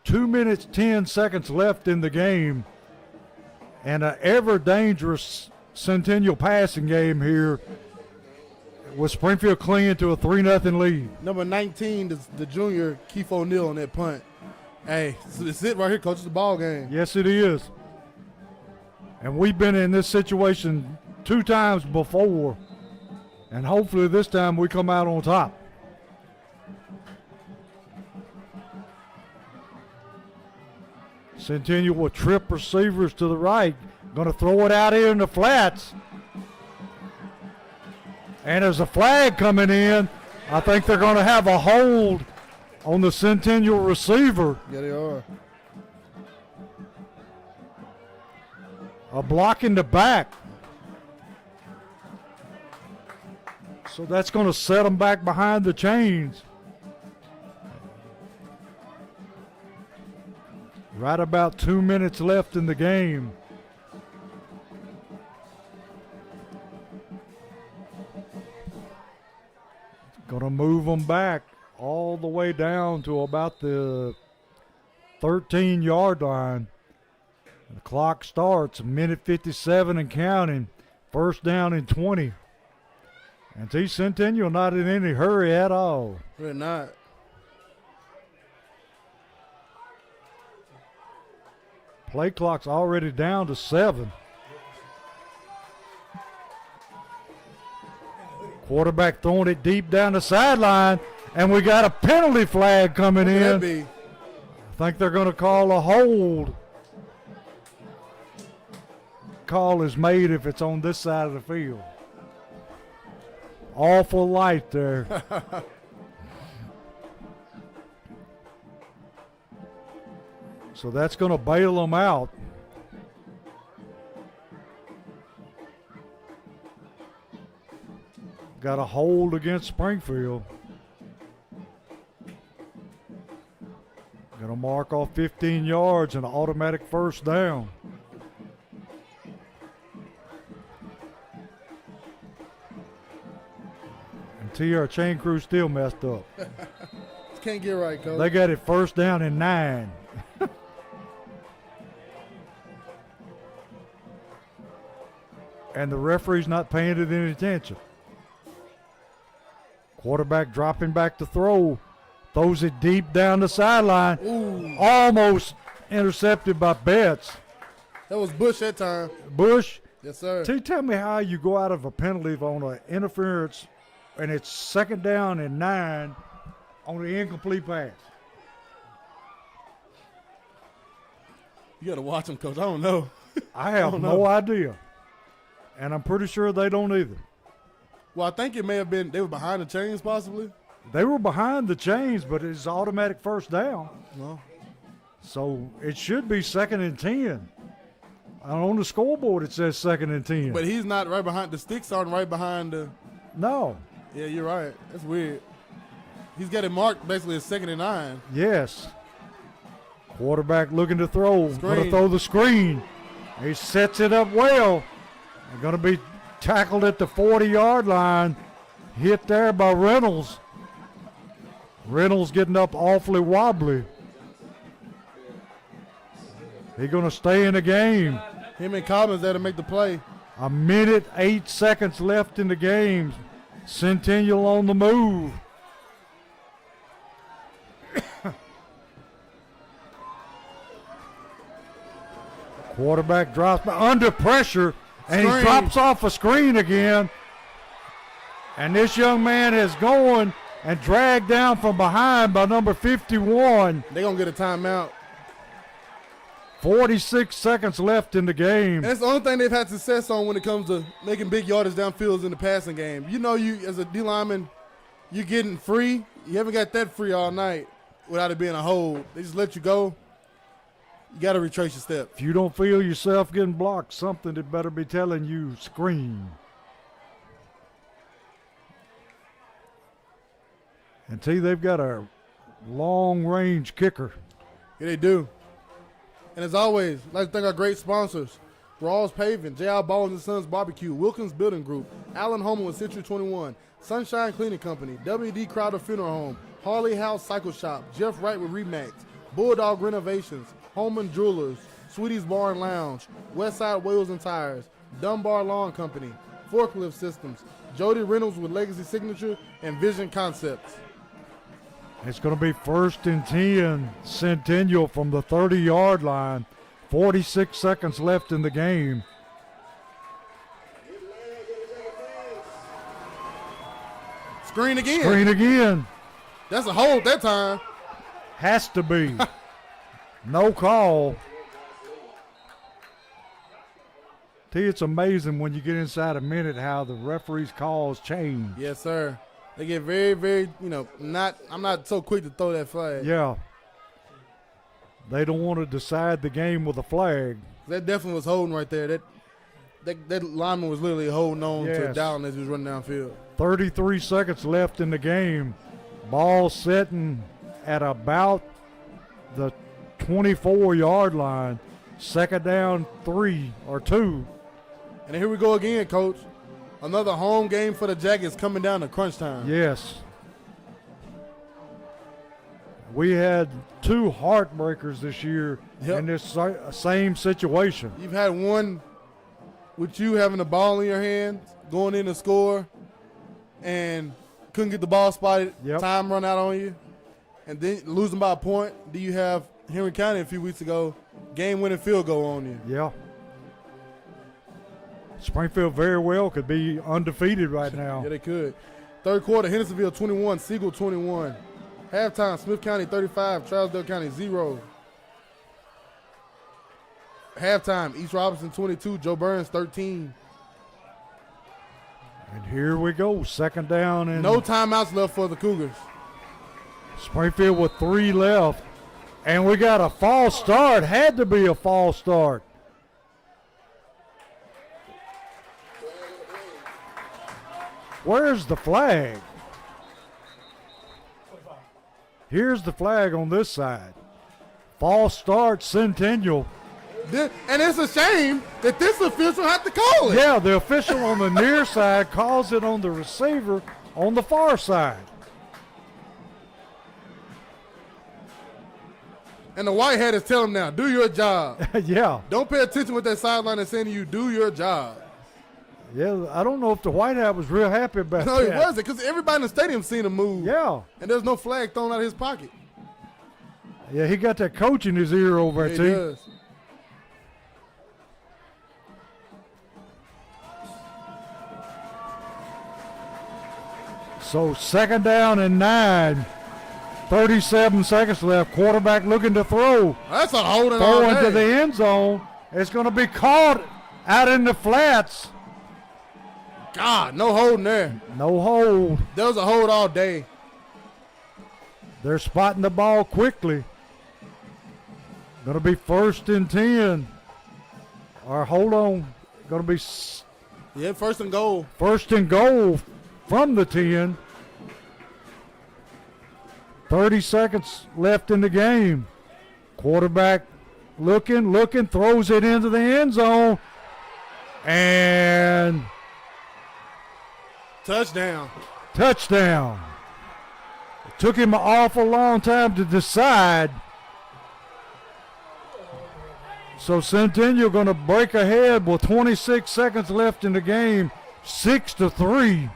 2 minutes, 10 seconds left in the game. And an ever dangerous Centennial passing game here with Springfield clinging to a 3-0 lead. Number 19, the junior Keith O'Neal on that punt. Hey, so it's it right here, Coach. It's the ball game. Yes, it is. And we've been in this situation 2 times before, and hopefully this time we come out on top. Centennial with trip receivers to the right. Going to throw it out here in the flats. And there's a flag coming in. I think they're going to have a hold on the Centennial receiver. Yeah, they are. A block in the back. So that's going to set them back behind the chains. Right about 2 minutes left in the game. Going to move them back all the way down to about the 13-yard line. The clock starts, 1:57 and counting. First down and 20. And T. Centennial not in any hurry at all. They're not. Play clock's already down to 7. Quarterback throwing it deep down the sideline, and we got a penalty flag coming What could in. that be? I think they're going to call a hold. Call is made if it's on this side of the field. Awful light there. So that's going to bail them out. Got a hold against Springfield. Going to mark off 15 yards and an automatic first down. And TR chain crew still messed up. Can't get right, coach. They got it first down and 9. And the referee's not paying it any attention. Quarterback dropping back to throw. Throws it deep down the sideline. Ooh, Almost intercepted by Betts. that was Bush that time. Bush, Yes, sir. tell me how you go out of a penalty on an interference and it's second down and 9 on the incomplete pass. You got to watch them, coach. I don't know. I have don't no know. idea. And I'm pretty sure they don't either. Well, I think it may have been they were behind the chains possibly. They were behind the chains, but it's automatic first down. No. So it should be 2nd and 10. And on the scoreboard it says 2nd and 10. But he's not right behind. The sticks aren't right behind the. No. Yeah, you're right. That's weird. He's got it marked basically as 2nd and 9. Yes. Quarterback looking to throw. Going to Screen. throw the screen. He sets it up well. They're going to be tackled at the 40-yard line. Hit there by Reynolds. Reynolds getting up awfully wobbly. He's going to stay in the game. Him and Cobbins there to make the play. 1:08 left in the game. Centennial on the move. Quarterback drops under pressure, and he Screen. drops off a screen again. And this young man is going and dragged down from behind by number 51. They're going to get a timeout. 46 seconds left in the game. And that's the only thing they've had success on when it comes to making big yardage downfields in the passing game. You know, you as a D lineman, you're getting free. You haven't got that free all night without it being a hold. They just let you go. You got to retrace your steps. If you don't feel yourself getting blocked, something that better be telling you scream. And T, they've got a long-range kicker. Yeah, they do. And as always, I'd like to thank our great sponsors. Rawls Paving, J.R. Ballins and Sons Barbecue, Wilkins Building Group, Allen Home with Century 21, Sunshine Cleaning Company, W.D. Crowder Funeral Home, Harley House Cycle Shop, Jeff Wright with Remax, Bulldog Renovations, Holman Jewelers, Sweetie's Bar and Lounge, Westside Wheels and Tires, Dunbar Lawn Company, Forklift Systems, Jody Reynolds with Legacy Signature, and Vision Concepts. It's going to be 1st and 10, Centennial from the 30-yard line. 46 seconds left in the game. Screen again. Screen again. That's a hold that time. Has to be. No call. T, it's amazing when you get inside a minute how the referee's calls change. Yes, sir. They get very, very, I'm not so quick to throw that flag. Yeah. They don't want to decide the game with a flag. That definitely was holding right there. That lineman was literally holding on to Dowling as he was running downfield. 33 seconds left in the game. Ball sitting at about the 24-yard line. Second down, 3 or 2. And here we go again, Coach. Another home game for the Jackets coming down to crunch time. Yes. We had 2 heartbreakers this year in this same situation. You've had one with you having the ball in your hands, going in to score, and couldn't get the ball spotted. Time run out on you, and then losing by a point. Do you have Henry County a few weeks ago, game-winning field goal on you? Yeah. Springfield very well could be undefeated right now. Yeah, they could. Third quarter, Hendersonville 21, Siegel 21. Halftime, Smith County 35, Trousdale County 0. Halftime, East Robinson 22, Joe Burns 13. And here we go, second down. And no timeouts left for the Cougars. Springfield with 3 left. And we got a false start. Had to be a false start. Where's the flag? Here's the flag on this side. False start, Centennial. And it's a shame that this official had to call it. Yeah, the official on the near side calls it on the receiver on the far side. And the white hat is telling him now, do your job. Yeah. Don't pay attention what that sideline is saying to you. Do your job. Yeah, I don't know if the white hat was real happy about that. No, he wasn't, because everybody in the stadium seen him move. Yeah. And there's no flag thrown out of his pocket. Yeah, he got that coach in his ear over there, He too. does. So second down and 9. 37 seconds left. Quarterback looking to throw. That's a holding Throw all into day. the end zone. It's going to be caught out in the flats. God, no holding there. No hold. There was a hold all day. They're spotting the ball quickly. Going to be 1st and 10. Or hold on. Going to be Yeah, 1st and goal. 1st and goal from the 10. 30 seconds left in the game. Quarterback looking, throws it into the end zone. And touchdown. Touchdown. It took him an awful long time to decide. So Centennial going to break ahead with 26 seconds left in the game, 6-3.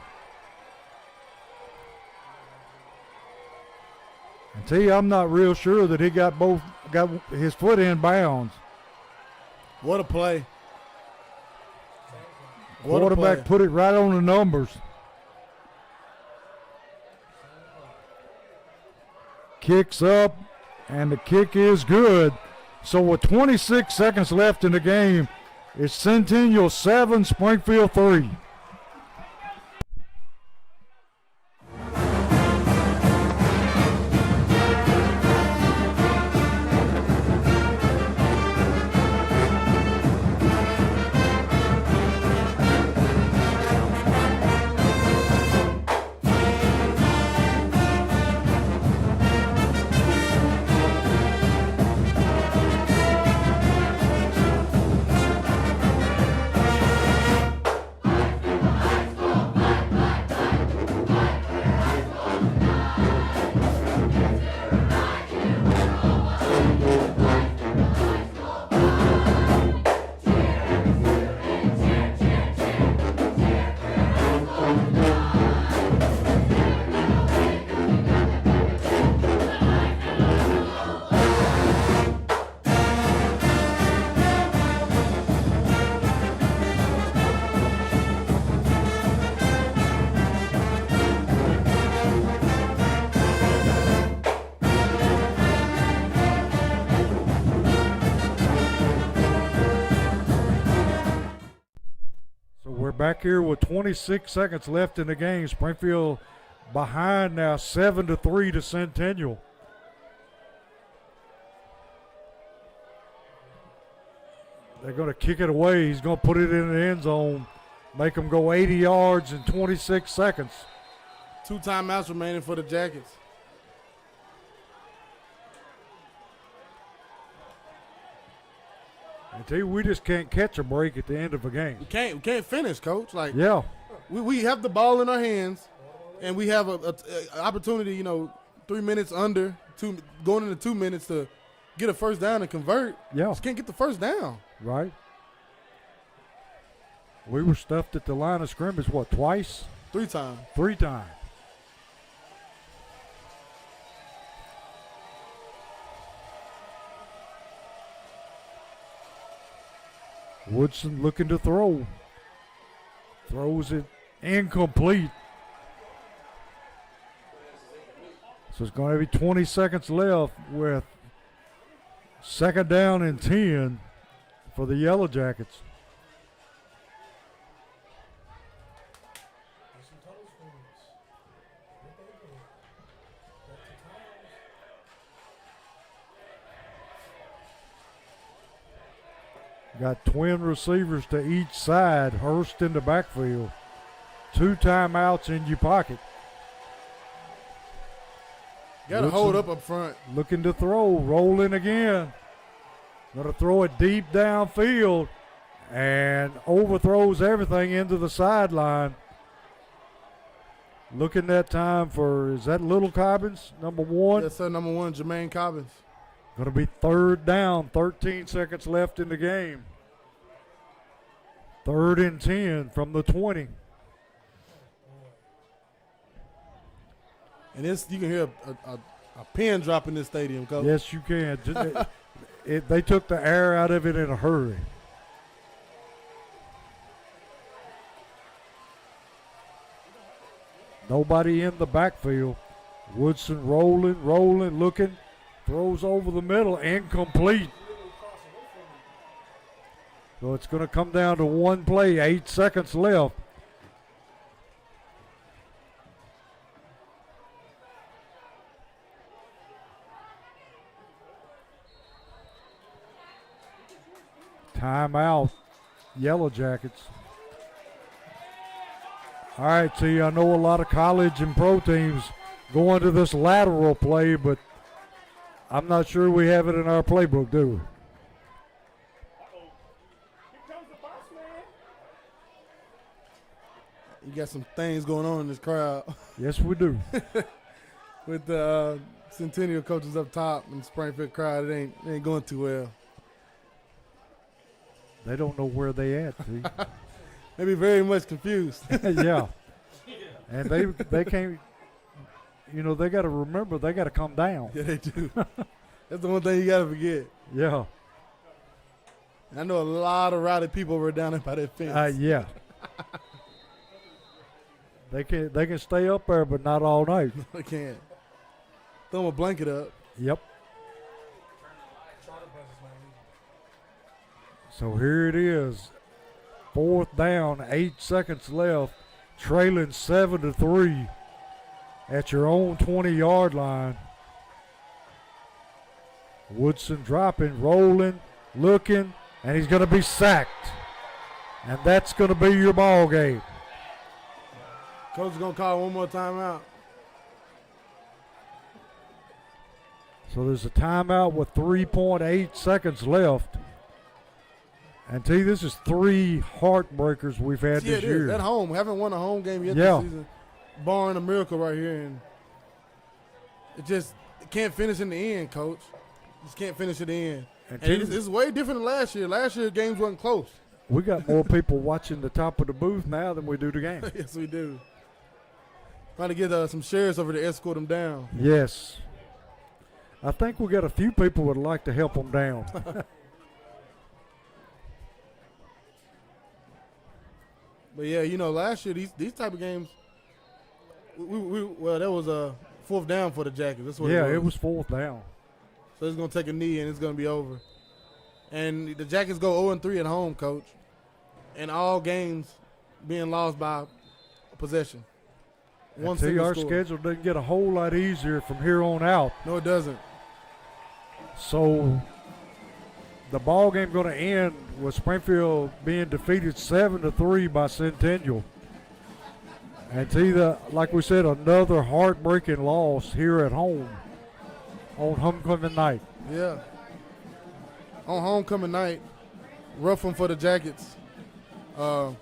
And T, I'm not real sure that he got his foot in bounds. What a play. Quarterback put it right on the numbers. Kicks up, and the kick is good. So with 26 seconds left in the game, it's Centennial 7, Springfield 3. back here with 26 seconds left in the game. Springfield behind now 7-3 to Centennial. They're going to kick it away. He's going to put it in the end zone, make them go 80 yards in 26 seconds. 2 timeouts remaining for the Jackets. I tell you, we just can't catch a break at the end of a game. We can't finish, Coach. Like, Yeah, we have the ball in our hands, and we have a opportunity, 3 minutes under, going into 2 minutes to get a first down and convert. Yeah. Just can't get the first down. right. We were stuffed at the line of scrimmage, what, twice? 3 times. 3 times. Woodson looking to throw. Throws it incomplete. So it's going to be 20 seconds left with 2nd down and 10 for the Yellow Jackets. Got twin receivers to each side. Hurst in the backfield. 2 timeouts in your pocket. Got to hold up front. Looking to throw. Rolling again. Going to throw it deep downfield. And overthrows everything into the sideline. Looking that time for, is that Little Cobbins, number 1? Yes, sir, number 1, Jermaine Cobbins. Going to be 3rd down, 13 seconds left in the game. 3rd and 10 from the 20. And this, you can hear a pin drop in this stadium, Coach. Yes, you can. They took the air out of it in a hurry. Nobody in the backfield. Woodson rolling, looking. Throws over the middle, incomplete. So it's going to come down to 1 play, 8 seconds left. Timeout, Yellow Jackets. All right, see, I know a lot of college and pro teams go into this lateral play, but I'm not sure we have it in our playbook, do we? You got some things going on in this crowd. Yes, we do. With the Centennial coaches up top and the Springfield crowd, it ain't going too well. They don't know where they at, see? They be very much confused. Yeah. And they can't, they got to remember they got to come down. Yeah, they do. That's the one thing you got to forget. Yeah. And I know a lot of rowdy people over down there by that fence. Yeah. They can stay up there, but not all night. They can't. Throw them a blanket up. Yep. So here it is. 4th down, 8 seconds left. Trailing 7-3 at your own 20-yard line. Woodson dropping, rolling, looking, and he's going to be sacked. And that's going to be your ball game. Coach is going to call one more timeout. So there's a timeout with 3.8 seconds left. And T, this is 3 heartbreakers we've had this year. At home. We haven't won a home game yet Yeah. this season, barring a miracle right here. And it can't finish in the end, Coach. Just can't finish at the end. And it's way different than last year. Last year, games wasn't close. We got more people watching the top of the booth now than we do the game. Yes, we do. Trying to get some sheriffs over to escort them down. Yes. I think we got a few people would like to help them down. But yeah, last year these type of games, that was a 4th down for the Jackets. That's what It was 4th down. So it's gonna take a knee and it's gonna be over. And the Jackets go 0-3 at home, Coach. In all games being lost by a possession. One See, single our score. schedule doesn't get a whole lot easier from here on out. No, it doesn't. So the ball game going to end with Springfield being defeated 7-3 by Centennial. And see, like we said, another heartbreaking loss here at home on homecoming night. Yeah. On homecoming night, rough one for the Jackets. He's got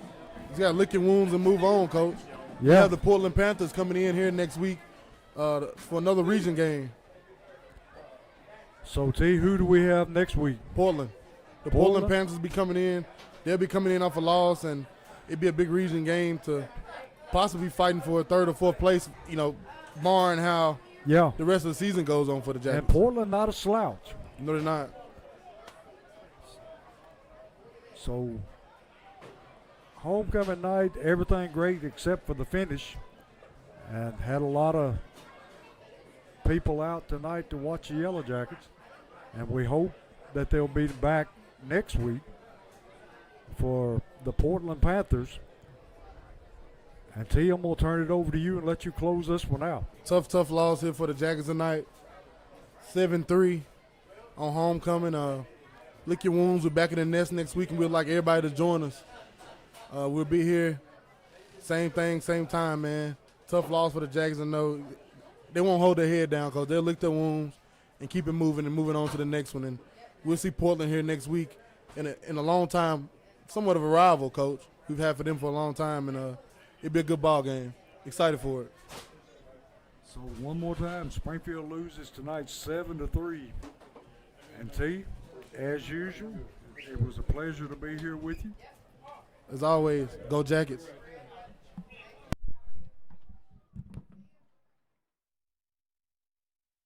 to lick your wounds and move on, Coach. We Yeah. have the Portland Panthers coming in here next week for another region game. So, T, who do we have next week? Portland. The Portland Panthers be coming in. They'll be coming in off a loss, and it'd be a big region game to possibly fighting for a third or fourth place, barring how Yeah. the rest of the season goes on for the Jackets. And Portland not a slouch. No, they're not. So, homecoming night, everything great except for the finish. And had a lot of people out tonight to watch the Yellow Jackets. And we hope that they'll be back next week for the Portland Panthers. And T, I'm going to turn it over to you and let you close this one out. Tough loss here for the Jackets tonight. 7-3 on homecoming. Lick your wounds. We're back in the nest next week, and we'd like everybody to join us. We'll be here. Same thing, same time, man. Tough loss for the Jackets. I know they won't hold their head down because they'll lick their wounds and keep it moving and moving on to the next one. And we'll see Portland here next week in a long time, somewhat of a rival, Coach. We've had for them for a long time, and it'll be a good ball game. Excited for it. So one more time, Springfield loses tonight 7-3. And T, as usual, it was a pleasure to be here with you. As always, go Jackets.